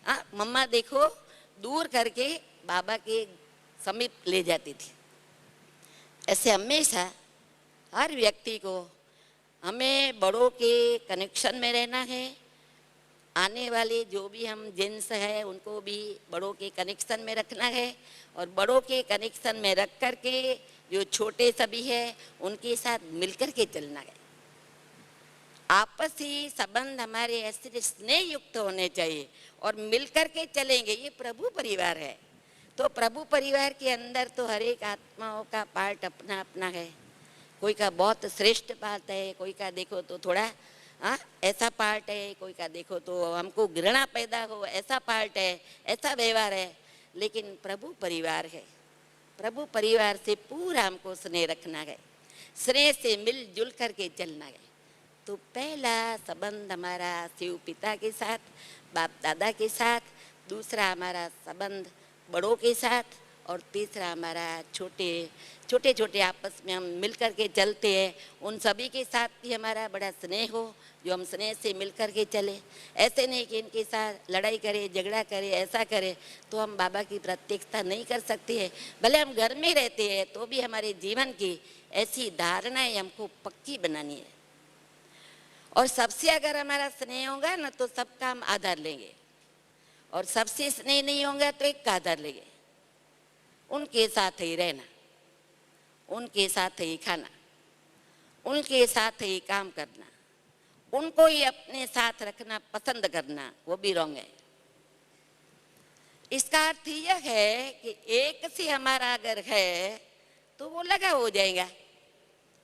हाँ, मम्मा देखो दूर करके बाबा के समीप ले जाती थी। ऐसे हमेशा हर व्यक्ति को हमें बड़ों के कनेक्शन में रहना है। आने वाले जो भी हम जेंट्स हैं उनको भी बड़ों के कनेक्शन में रखना है, और बड़ों के कनेक्शन में रख कर के जो छोटे सभी है उनके साथ मिलकर के चलना है। आपसी संबंध हमारे ऐसे स्नेह युक्त होने चाहिए और मिलकर के चलेंगे। ये प्रभु परिवार है, तो प्रभु परिवार के अंदर तो हर एक आत्माओं का पार्ट अपना अपना है। कोई का बहुत श्रेष्ठ पार्ट है, कोई का देखो तो थोड़ा ऐसा पार्ट है, कोई का देखो तो हमको घृणा पैदा हो ऐसा पार्ट है, ऐसा व्यवहार है। लेकिन प्रभु परिवार है, प्रभु परिवार से पूरा हमको स्नेह रखना है, स्नेह से मिलजुल करके चलना है। तो पहला संबंध हमारा शिव पिता के साथ, बाप दादा के साथ, दूसरा हमारा संबंध बड़ों के साथ, और तीसरा हमारा छोटे छोटे आपस में हम मिल कर के चलते हैं उन सभी के साथ भी हमारा बड़ा स्नेह हो, जो हम स्नेह से मिल कर के चले। ऐसे नहीं कि इनके साथ लड़ाई करे, झगड़ा करे, ऐसा करे तो हम बाबा की प्रत्यक्षता नहीं कर सकते हैं। भले हम घर में रहते हैं तो भी हमारे जीवन की ऐसी धारणाएं हमको पक्की बनानी है। और सबसे अगर हमारा स्नेह होगा ना तो सबका हम आधार लेंगे, और सबसे स्नेह नहीं होगा तो एक का आधार लेंगे। उनके साथ ही रहना, उनके साथ ही खाना, उनके साथ ही काम करना, उनको ही अपने साथ रखना पसंद करना, वो भी रॉन्ग है। इसका अर्थ यह है कि एक से हमारा अगर है तो वो लगाव हो जाएगा।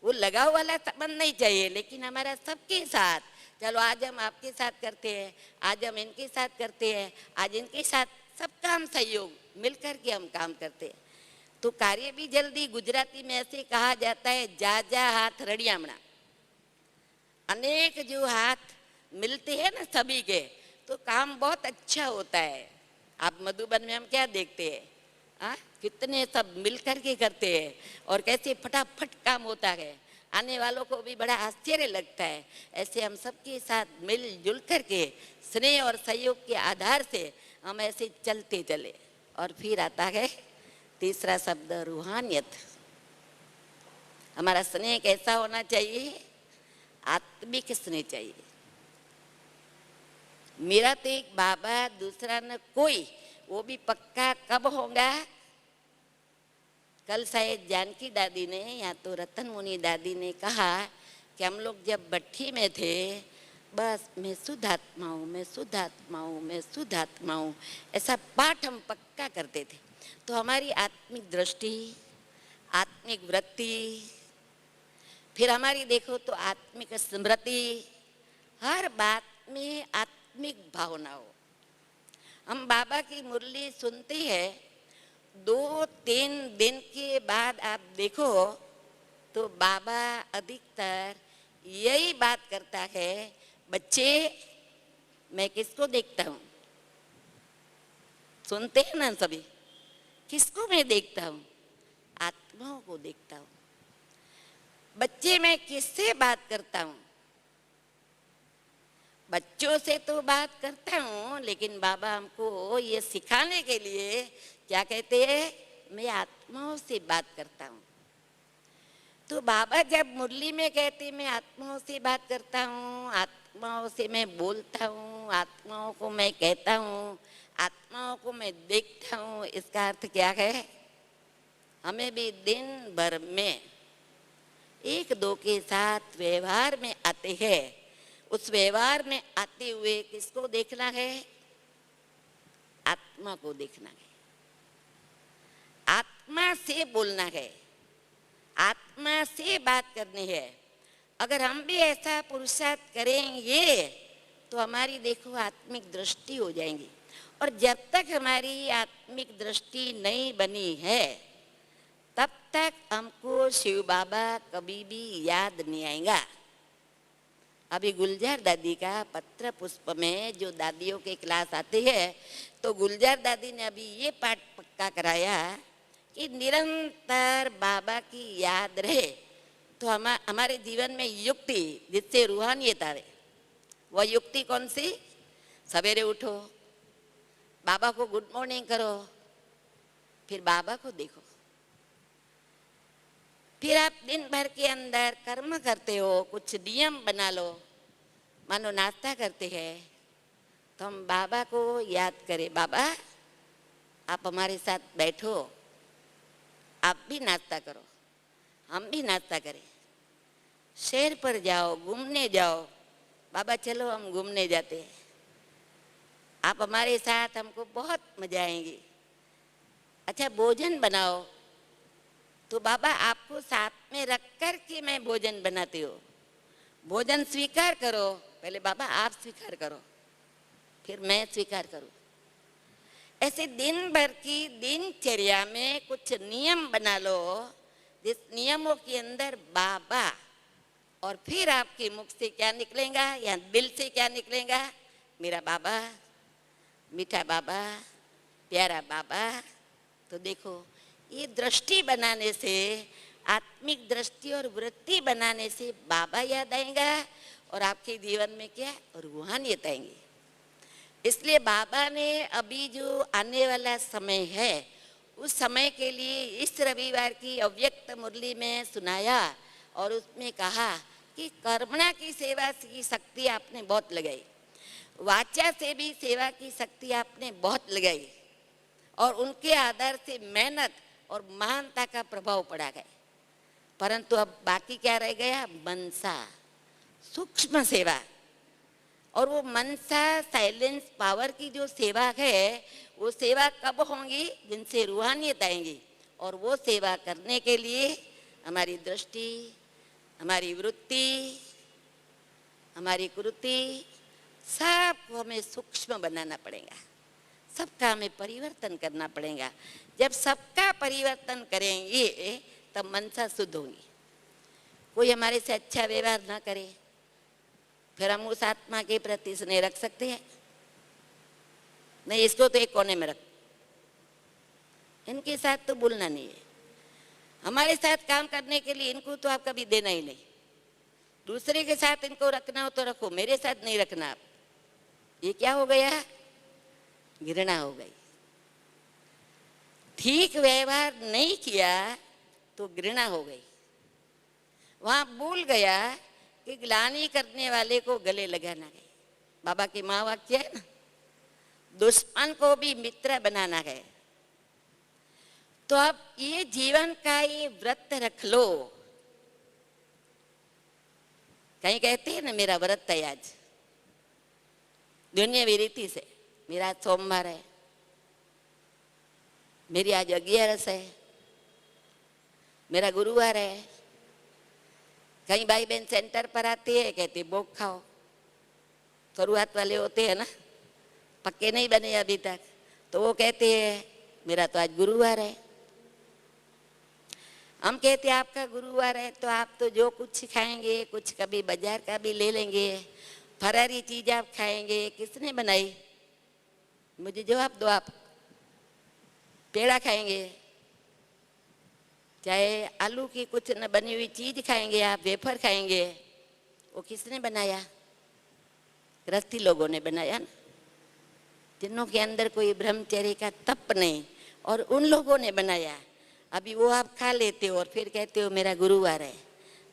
वो लगाव वाला संबंध नहीं चाहिए, लेकिन हमारा सबके साथ, चलो आज हम आपके साथ करते हैं, आज हम इनके साथ करते हैं, आज इनके साथ, सबका हम सहयोग मिलकर के हम काम करते हैं तो कार्य भी जल्दी। गुजराती में ऐसे कहा जाता है, जा जा हाथ रड़ियामणा। अनेक जो हाथ मिलते हैं ना सभी के, तो काम बहुत अच्छा होता है। आप मधुबन में हम क्या देखते हैं, कितने सब मिलकर के करते हैं और कैसे फटाफट काम होता है, आने वालों को भी बड़ा आश्चर्य लगता है। ऐसे हम सबके साथ मिलजुल करके स्नेह और सहयोग के आधार से हम ऐसे चलते चले। और फिर आता है तीसरा शब्द, रूहानियत। हमारा स्नेह कैसा होना चाहिए? आत्मिक स्नेह चाहिए। मेरा तो एक बाबा, दूसरा न कोई, वो भी पक्का कब होगा? कल शायद जानकी दादी ने या तो रतन मुनि दादी ने कहा कि हम लोग जब भट्ठी में थे, बस मैं शुद्ध आत्मा हूँ, मैं शुद्ध आत्मा हूँ, मैं शुद्ध आत्मा हूँ, ऐसा पाठ हम पक्का करते थे। तो हमारी आत्मिक दृष्टि, आत्मिक वृत्ति, फिर हमारी देखो तो आत्मिक स्मृति, हर बात में आत्मिक भावना हो। हम बाबा की मुरली सुनते हैं, 2-3 दिन के बाद आप देखो तो बाबा अधिकतर यही बात करता है, बच्चे मैं किसको देखता हूँ? सुनते हैं ना सभी, किसको मैं देखता हूँ? आत्माओं को देखता हूँ। बच्चे मैं किससे बात करता हूँ? बच्चों से तो बात करता हूँ, लेकिन बाबा हमको ये सिखाने के लिए क्या कहते हैं, मैं आत्माओं से बात करता हूँ। तो बाबा जब मुरली में कहते मैं आत्माओं से बात करता हूँ, आत्माओं से मैं बोलता हूँ, आत्माओं को मैं कहता हूँ, आत्माओं को मैं देखता हूँ, इसका अर्थ क्या है? हमें भी दिन भर में एक दो के साथ व्यवहार में आते हैं, उस व्यवहार में आते हुए किसको देखना है? आत्मा को देखना है, आत्मा से बोलना है, आत्मा से बात करनी है। अगर हम भी ऐसा पुरुषार्थ करेंगे तो हमारी देखो आत्मिक दृष्टि हो जाएंगी। और जब तक हमारी आत्मिक दृष्टि नहीं बनी है तब तक हमको शिव बाबा कभी भी याद नहीं आएगा। अभी गुलजार दादी का पत्र पुष्प में जो दादियों के क्लास आते हैं, तो गुलजार दादी ने अभी ये पाठ पक्का कराया कि निरंतर बाबा की याद रहे तो हमारे जीवन में युक्ति जिससे रूहानियत आवे। वह युक्ति कौन सी? सवेरे उठो, बाबा को गुड मॉर्निंग करो, फिर बाबा को देखो। फिर आप दिन भर के अंदर कर्म करते हो, कुछ नियम बना लो। मानो नाश्ता करते हैं तो हम बाबा को याद करें, बाबा आप हमारे साथ बैठो, आप भी नाश्ता करो, हम भी नाश्ता करें। शहर पर जाओ, घूमने जाओ, बाबा चलो हम घूमने जाते हैं, आप हमारे साथ, हमको बहुत मजा आएंगी। अच्छा भोजन बनाओ, तो बाबा आपको साथ में रख कर के मैं भोजन बनाती हूँ, भोजन स्वीकार करो। पहले बाबा आप स्वीकार करो, फिर मैं स्वीकार करूँ। ऐसे दिन भर की दिनचर्या में कुछ नियम बना लो, जिस नियमों के अंदर बाबा, और फिर आपके मुख से क्या निकलेगा या दिल से क्या निकलेगा, मेरा बाबा, मीठा बाबा, प्यारा बाबा। तो देखो ये दृष्टि बनाने से, आत्मिक दृष्टि और वृत्ति बनाने से बाबा याद आएगा और आपके जीवन में क्या रूहानियत आएंगी। इसलिए बाबा ने अभी जो आने वाला समय है, उस समय के लिए इस रविवार की अव्यक्त मुरली में सुनाया और उसमें कहा कि कर्मणा की सेवा की शक्ति आपने बहुत लगाई, वाचा से भी सेवा की शक्ति आपने बहुत लगाई, और उनके आधार से मेहनत और महानता का प्रभाव पड़ा गया। परंतु अब बाकी क्या रह गया, मनसा, सूक्ष्म सेवा। और वो मनसा साइलेंस पावर की जो सेवा है, वो सेवा कब होंगी, जिनसे रूहानियत आएंगी। और वो सेवा करने के लिए हमारी दृष्टि, हमारी वृत्ति, हमारी कृति, सबको हमें सूक्ष्म बनाना पड़ेगा, सबका हमें परिवर्तन करना पड़ेगा। जब सबका परिवर्तन करेंगे तब मनसा शुद्ध होगी। कोई हमारे से अच्छा व्यवहार ना करे, फिर हम उस आत्मा के प्रति स्नेह रख सकते हैं? नहीं, इसको तो एक कोने में रख, इनके साथ तो बोलना नहीं है। हमारे साथ काम करने के लिए इनको तो आप कभी देना ही नहीं। दूसरे के साथ इनको रखना हो तो रखो, मेरे साथ नहीं रखना आप। ये क्या हो गया, घृणा हो गई। ठीक व्यवहार नहीं किया तो घृणा हो गई। वहां भूल गया कि ग्लानि करने वाले को गले लगाना है। बाबा की माँ वाक्य है ना, दुश्मन को भी मित्र बनाना है। तो अब ये जीवन का ये व्रत रख लो। कहीं कहते हैं ना मेरा व्रत है आज, दुनियावी रीति से मेरा आज सोमवार है, मेरी आज 11 है, मेरा गुरुवार है। कहीं भाई बहन सेंटर पर आती है, कहती भोग खाओ। शुरुआत वाले होते हैं ना, पक्के नहीं बने अभी तक, तो वो कहते हैं मेरा तो आज गुरुवार है। हम कहते हैं आपका गुरुवार है तो आप तो जो कुछ खाएंगे, कुछ कभी बाजार का भी ले लेंगे, फरारी चीज आप खाएंगे। किसने बनाई, मुझे जवाब दो आप। पेड़ा खाएंगे, चाहे आलू की कुछ न बनी हुई चीज खाएंगे आप, वेफर खाएंगे, वो किसने बनाया? गृहस्थी लोगों ने बनाया ना, जिनों के अंदर कोई ब्रह्मचर्य का तप नहीं, और उन लोगों ने बनाया। अभी वो आप खा लेते हो और फिर कहते हो मेरा गुरुवार है।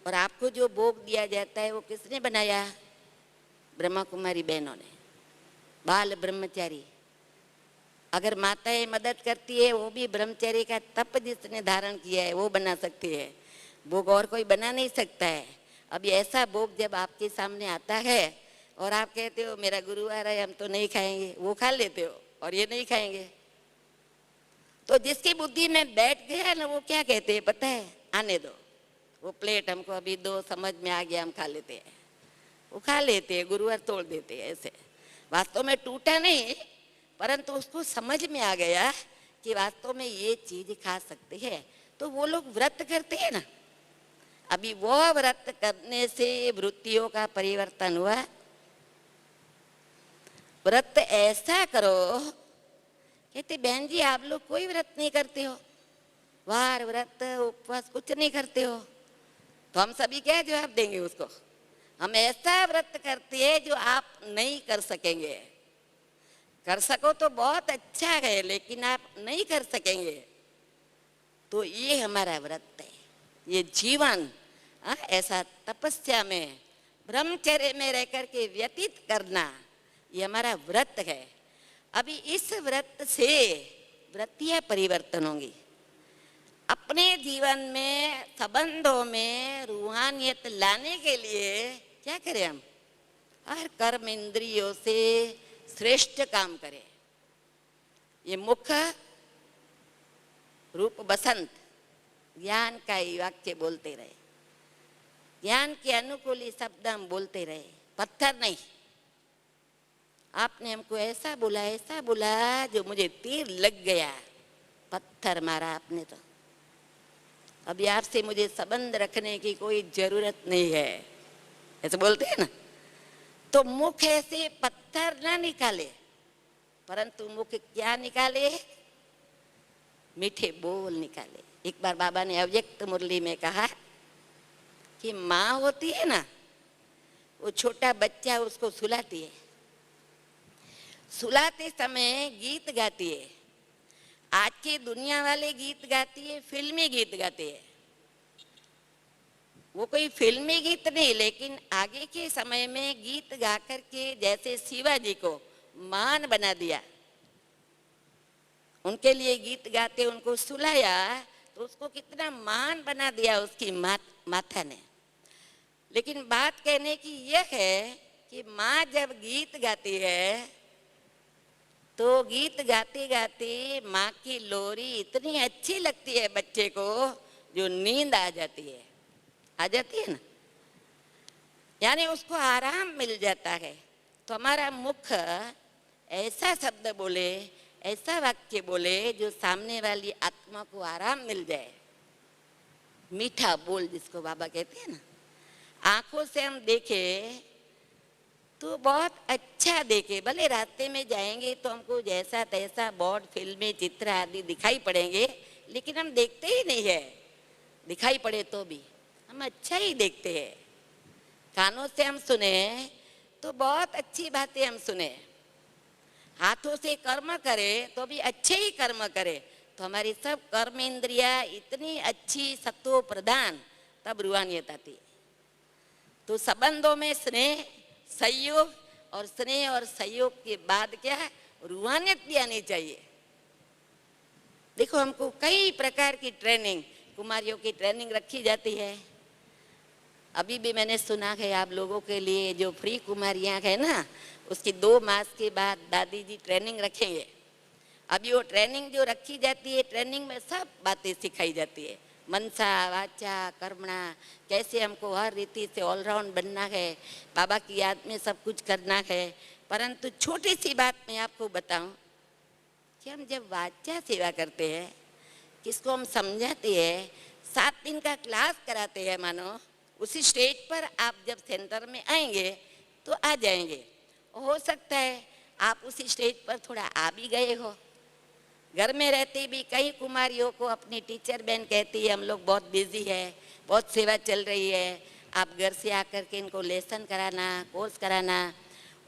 और आपको जो भोग दिया जाता है वो किसने बनाया? ब्रह्मा कुमारी बहनों ने, बाल ब्रह्मचारी। अगर माताएं मदद करती है, वो भी ब्रह्मचर्य का तप जिसने धारण किया है वो बना सकती है, भोग और कोई बना नहीं सकता है। अभी ऐसा भोग जब आपके सामने आता है और आप कहते हो मेरा गुरुवार है, हम तो नहीं खाएंगे, वो खा लेते हो और ये नहीं खाएंगे। तो जिसकी बुद्धि में बैठ गया ना, वो क्या कहते हैं पता है? आने दो, वो प्लेट हमको अभी दो, समझ में आ गया, हम खा लेते हैं। वो खा लेते हैं, गुरुवार तोड़ देते हैं। ऐसे वास्तव में टूटा नहीं, परंतु उसको समझ में आ गया कि वास्तव में ये चीज खा सकते हैं, तो वो लोग व्रत करते हैं ना। अभी वो व्रत करने से वृत्तियों का परिवर्तन हुआ। व्रत ऐसा करो, कहते बहन जी आप लोग कोई व्रत नहीं करते हो, वार व्रत उपवास कुछ नहीं करते हो, तो हम सभी क्या जवाब देंगे उसको? हम ऐसा व्रत करते हैं जो आप नहीं कर सकेंगे। कर सको तो बहुत अच्छा है, लेकिन आप नहीं कर सकेंगे तो ये हमारा व्रत है, ये जीवन ऐसा तपस्या में ब्रह्मचर्य में रह करके व्यतीत करना, ये हमारा व्रत है। अभी इस व्रत से वृत्तियां परिवर्तन होंगी। अपने जीवन में संबंधों में रूहानियत लाने के लिए क्या करें हम? हर कर्म इंद्रियों से श्रेष्ठ काम करें। ये मुख रूप बसंत ज्ञान का ही वाक्य बोलते रहे, ज्ञान के अनुकूल ही शब्द हम बोलते रहे, पत्थर नहीं। आपने हमको ऐसा बोला जो मुझे तीर लग गया, पत्थर मारा आपने तो। अभी आपसे मुझे संबंध रखने की कोई जरूरत नहीं है, ऐसे बोलते हैं ना। तो मुख ऐसे पत्थर ना निकाले, परंतु मुख क्या निकाले? मीठे बोल निकाले। एक बार बाबा ने अव्यक्त मुरली में कहा कि माँ होती है ना, वो छोटा बच्चा उसको सुलाती है, सुलाते समय गीत गाती है। आज की दुनिया वाले गीत गाती है, फिल्मी गीत गाती है। वो कोई फिल्मी गीत नहीं, लेकिन आगे के समय में गीत गा करके जैसे शिवाजी को मान बना दिया, उनके लिए गीत गाते उनको सुलाया, तो उसको कितना मान बना दिया उसकी माता ने। लेकिन बात कहने की यह है कि माँ जब गीत गाती है तो गीत गाते गाते माँ की लोरी इतनी अच्छी लगती है बच्चे को, जो नींद आ जाती है ना, यानी उसको आराम मिल जाता है। तो हमारा मुख ऐसा शब्द बोले, ऐसा वाक्य बोले जो सामने वाली आत्मा को आराम मिल जाए। मीठा बोल जिसको बाबा कहते हैं ना। आंखों से हम देखे तो बहुत अच्छा देखे, भले रास्ते में जाएंगे तो हमको जैसा तैसा बोर्ड फिल्में चित्र आदि दिखाई पड़ेंगे, लेकिन हम देखते ही नहीं है। दिखाई पड़े तो भी हम अच्छा ही देखते हैं। कानों से हम सुने तो बहुत अच्छी बातें हम सुने, हाथों से कर्म करे तो भी अच्छे ही कर्म करे, तो हमारी सब कर्म इंद्रिया इतनी अच्छी सत्व प्रदान, तब रूहानियत आती। तो संबंधों में स्नेह सहयोग, और स्नेह और सहयोग के बाद क्या है? रूहानियत भी आनी चाहिए। देखो हमको कई प्रकार की ट्रेनिंग, कुमारियों की ट्रेनिंग रखी जाती है। अभी भी मैंने सुना है आप लोगों के लिए जो फ्री कुमारियां है ना, उसकी 2 मास के बाद दादी जी ट्रेनिंग रखेंगे। अभी वो ट्रेनिंग जो रखी जाती है, ट्रेनिंग में सब बातें सिखाई जाती है, मनसा वाचा कर्मणा, कैसे हमको हर रीति से ऑलराउंड बनना है, बाबा की याद में सब कुछ करना है। परंतु छोटी सी बात मैं आपको बताऊं कि हम जब वाचा सेवा करते हैं, किसको हम समझाते हैं, 7 दिन का क्लास कराते हैं, मानो उसी स्टेज पर आप जब सेंटर में आएंगे तो आ जाएंगे। हो सकता है आप उसी स्टेज पर थोड़ा आ भी गए हो। घर में रहते भी कई कुमारियों को अपनी टीचर बहन कहती है हम लोग बहुत बिजी है, बहुत सेवा चल रही है, आप घर से आकर के इनको लेसन कराना, कोर्स कराना।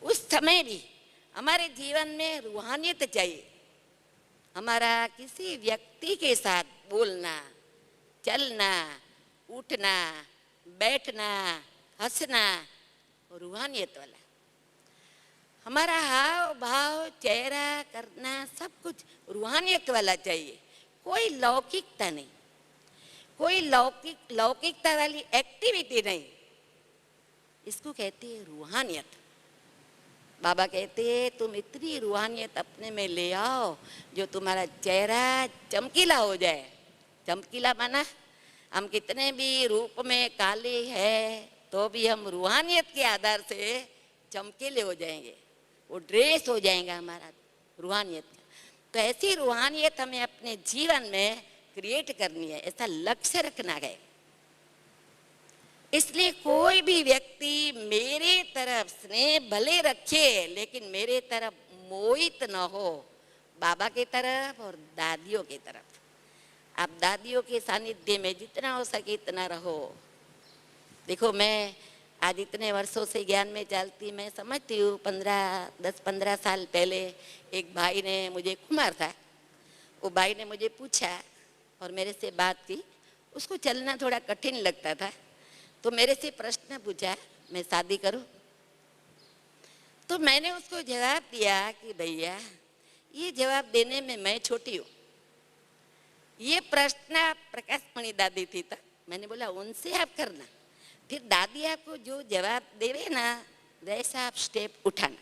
उस समय भी हमारे जीवन में रूहानियत चाहिए। हमारा किसी व्यक्ति के साथ बोलना, चलना, उठना, बैठना, हंसना रूहानियत वाला। हमारा हाव भाव, चेहरा करना सब कुछ रूहानियत वाला चाहिए। कोई लौकिकता नहीं, कोई लौकिकता वाली एक्टिविटी नहीं। इसको कहते हैं रूहानियत। बाबा कहते हैं तुम इतनी रूहानियत अपने में ले आओ जो तुम्हारा चेहरा चमकीला हो जाए। चमकीला माना हम कितने भी रूप में काले हैं तो भी हम रूहानियत के आधार से चमकीले हो जाएंगे, वो ड्रेस हो जाएगा हमारा रूहानियत का। तो ऐसी रूहानियत हमें अपने जीवन में क्रिएट करनी है, ऐसा लक्ष्य रखना है। इसलिए कोई भी व्यक्ति मेरे तरफ स्नेह भले रखे, लेकिन मेरे तरफ मोहित न हो, बाबा के तरफ और दादियों के तरफ। आप दादियों के सानिध्य में जितना हो सके इतना रहो। देखो मैं आज इतने वर्षों से ज्ञान में चलती मैं समझती हूँ। 10-15 साल पहले एक भाई ने मुझे कुमार था, वो भाई ने मुझे पूछा और मेरे से बात की। उसको चलना थोड़ा कठिन लगता था, तो मेरे से प्रश्न पूछा, मैं शादी करूं? तो मैंने उसको जवाब दिया कि भैया ये जवाब देने में मैं छोटी हूँ। ये प्रश्न प्रकाशमणि दादी थी तब। मैंने बोला उनसे आप करना, फिर दादी आपको जो जवाब देवे ना वैसा आप स्टेप उठाना।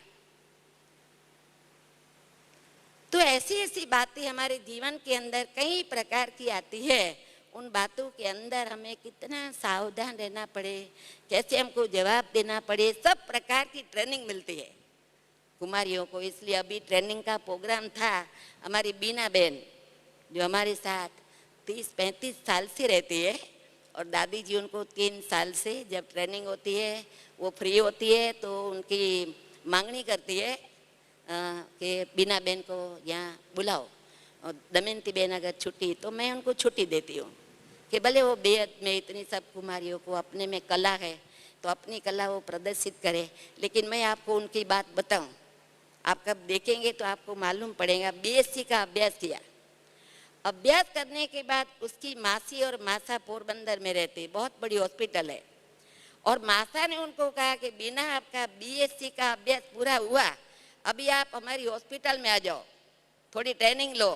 तो ऐसी ऐसी बातें हमारे जीवन के अंदर कई प्रकार की आती है। उन बातों के अंदर हमें कितना सावधान रहना पड़े, कैसे हमको जवाब देना पड़े, सब प्रकार की ट्रेनिंग मिलती है कुमारियों को। इसलिए अभी ट्रेनिंग का प्रोग्राम था। हमारी बीना बहन जो हमारे साथ 30-35 साल से रहती है और दादी जी उनको 3 साल से जब ट्रेनिंग होती है वो फ्री होती है तो उनकी मांगनी करती है कि बीना बहन को यहाँ बुलाओ, और दमयंती बहन अगर छुट्टी तो मैं उनको छुट्टी देती हूँ कि भले वो बेहद में इतनी सब कुमारियों को अपने में कला है तो अपनी कला वो प्रदर्शित करे, लेकिन मैं आपको उनकी बात बताऊँ। आप कब देखेंगे तो आपको मालूम पड़ेगा। बीएससी का अभ्यास किया, अभ्यास करने के बाद उसकी मासी और मासा पोरबंदर में रहती, बहुत बड़ी हॉस्पिटल है, और मासा ने उनको कहा कि बिना आपका बीएससी का अभ्यास पूरा हुआ अभी आप हमारी हॉस्पिटल में आ जाओ, थोड़ी ट्रेनिंग लो,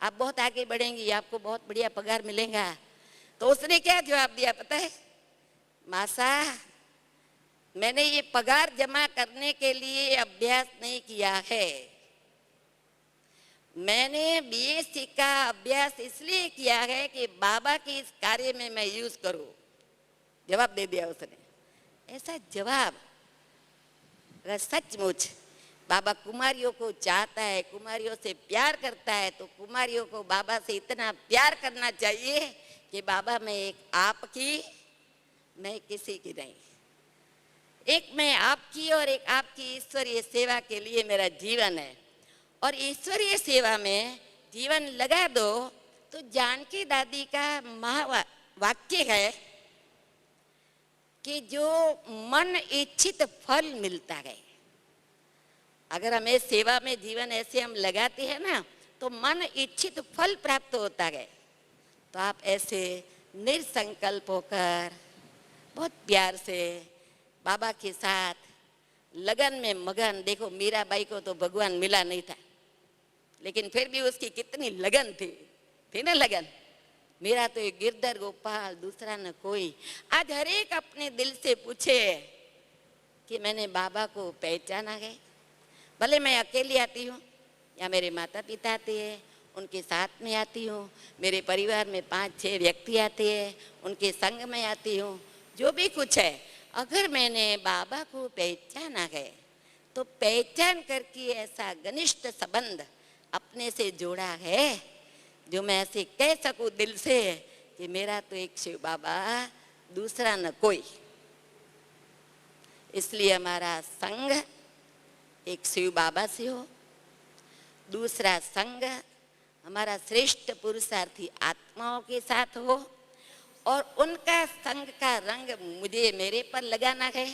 आप बहुत आगे बढ़ेंगी, आपको बहुत बढ़िया पगार मिलेगा। तो उसने क्या जवाब दिया पता है? मासा मैंने ये पगार जमा करने के लिए अभ्यास नहीं किया है, मैंने बीएससी का अभ्यास इसलिए किया है कि बाबा के इस कार्य में मैं यूज करूं। जवाब दे दिया उसने। ऐसा जवाब अगर सचमुच बाबा कुमारियों को चाहता है, कुमारियों से प्यार करता है, तो कुमारियों को बाबा से इतना प्यार करना चाहिए कि बाबा मैं एक आपकी, मैं किसी की नहीं, एक मैं आपकी और एक आपकी ईश्वरीय सेवा के लिए मेरा जीवन है। और ईश्वरीय सेवा में जीवन लगा दो तो जानकी दादी का महावाक्य है कि जो मन इच्छित फल मिलता है। अगर हमें सेवा में जीवन ऐसे हम लगाते हैं ना तो मन इच्छित फल प्राप्त होता है। तो आप ऐसे निसंकल्प होकर बहुत प्यार से बाबा के साथ लगन में मगन। देखो मीराबाई को तो भगवान मिला नहीं था, लेकिन फिर भी उसकी कितनी लगन थी ना लगन। मेरा तो एक गिरधर गोपाल, दूसरा न कोई। आज हर एक अपने दिल से पूछे कि मैंने बाबा को पहचाना है। भले मैं अकेली आती हूँ या मेरे माता पिता आते हैं उनके साथ में आती हूँ, मेरे परिवार में 5-6 व्यक्ति आते हैं उनके संग में आती हूँ, जो भी कुछ है, अगर मैंने बाबा को पहचाना है तो पहचान करके ऐसा घनिष्ठ संबंध अपने से जोड़ा है जो मैं ऐसे कह सकूं दिल से कि मेरा तो एक शिव बाबा, दूसरा न कोई। इसलिए हमारा संग एक शिव बाबा से हो, दूसरा संग हमारा श्रेष्ठ पुरुषार्थी आत्माओं के साथ हो, और उनका संग का रंग मुझे मेरे पर लगाना है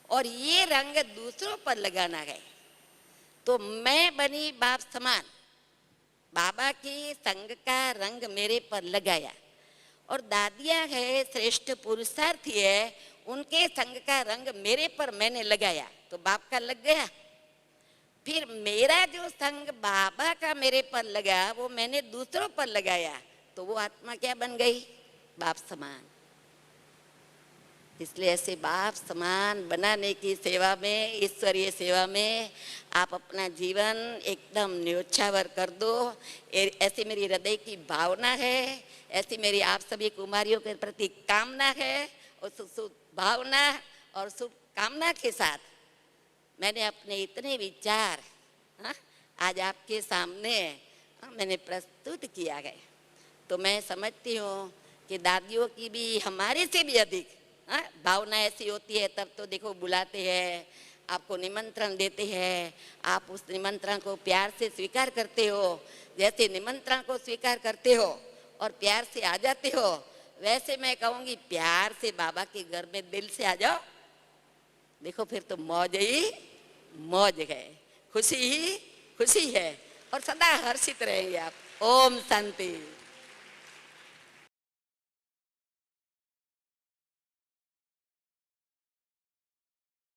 और ये रंग दूसरों पर लगाना है। तो मैं बनी बाप समान, बाबा के संग का रंग मेरे पर लगाया, और दादियाँ है श्रेष्ठ पुरुषार्थी है, उनके संग का रंग मेरे पर मैंने लगाया तो बाप का लग गया। फिर मेरा जो संग बाबा का मेरे पर लगा वो मैंने दूसरों पर लगाया तो वो आत्मा क्या बन गई? बाप समान। इसलिए ऐसे बाप समान बनाने की सेवा में, ईश्वरीय सेवा में आप अपना जीवन एकदम न्योछावर कर दो। ऐसी मेरी हृदय की भावना है, ऐसी मेरी आप सभी कुमारियों के प्रति कामना है। और शुभ भावना और शुभ कामना के साथ मैंने अपने इतने विचार आज आपके सामने मैंने प्रस्तुत किया है। तो मैं समझती हूँ कि दादियों की भी हमारे से भी अधिक भावना ऐसी होती है। तब तो देखो बुलाते हैं, आपको निमंत्रण देते हैं, आप उस निमंत्रण को प्यार से स्वीकार करते हो। जैसे निमंत्रण को स्वीकार करते हो और प्यार से आ जाते हो वैसे मैं कहूंगी प्यार से बाबा के घर में दिल से आ जाओ, देखो फिर तो मौज ही मौज है, खुशी ही खुशी है और सदा हर्षित रहेंगे आप। ओम शांति।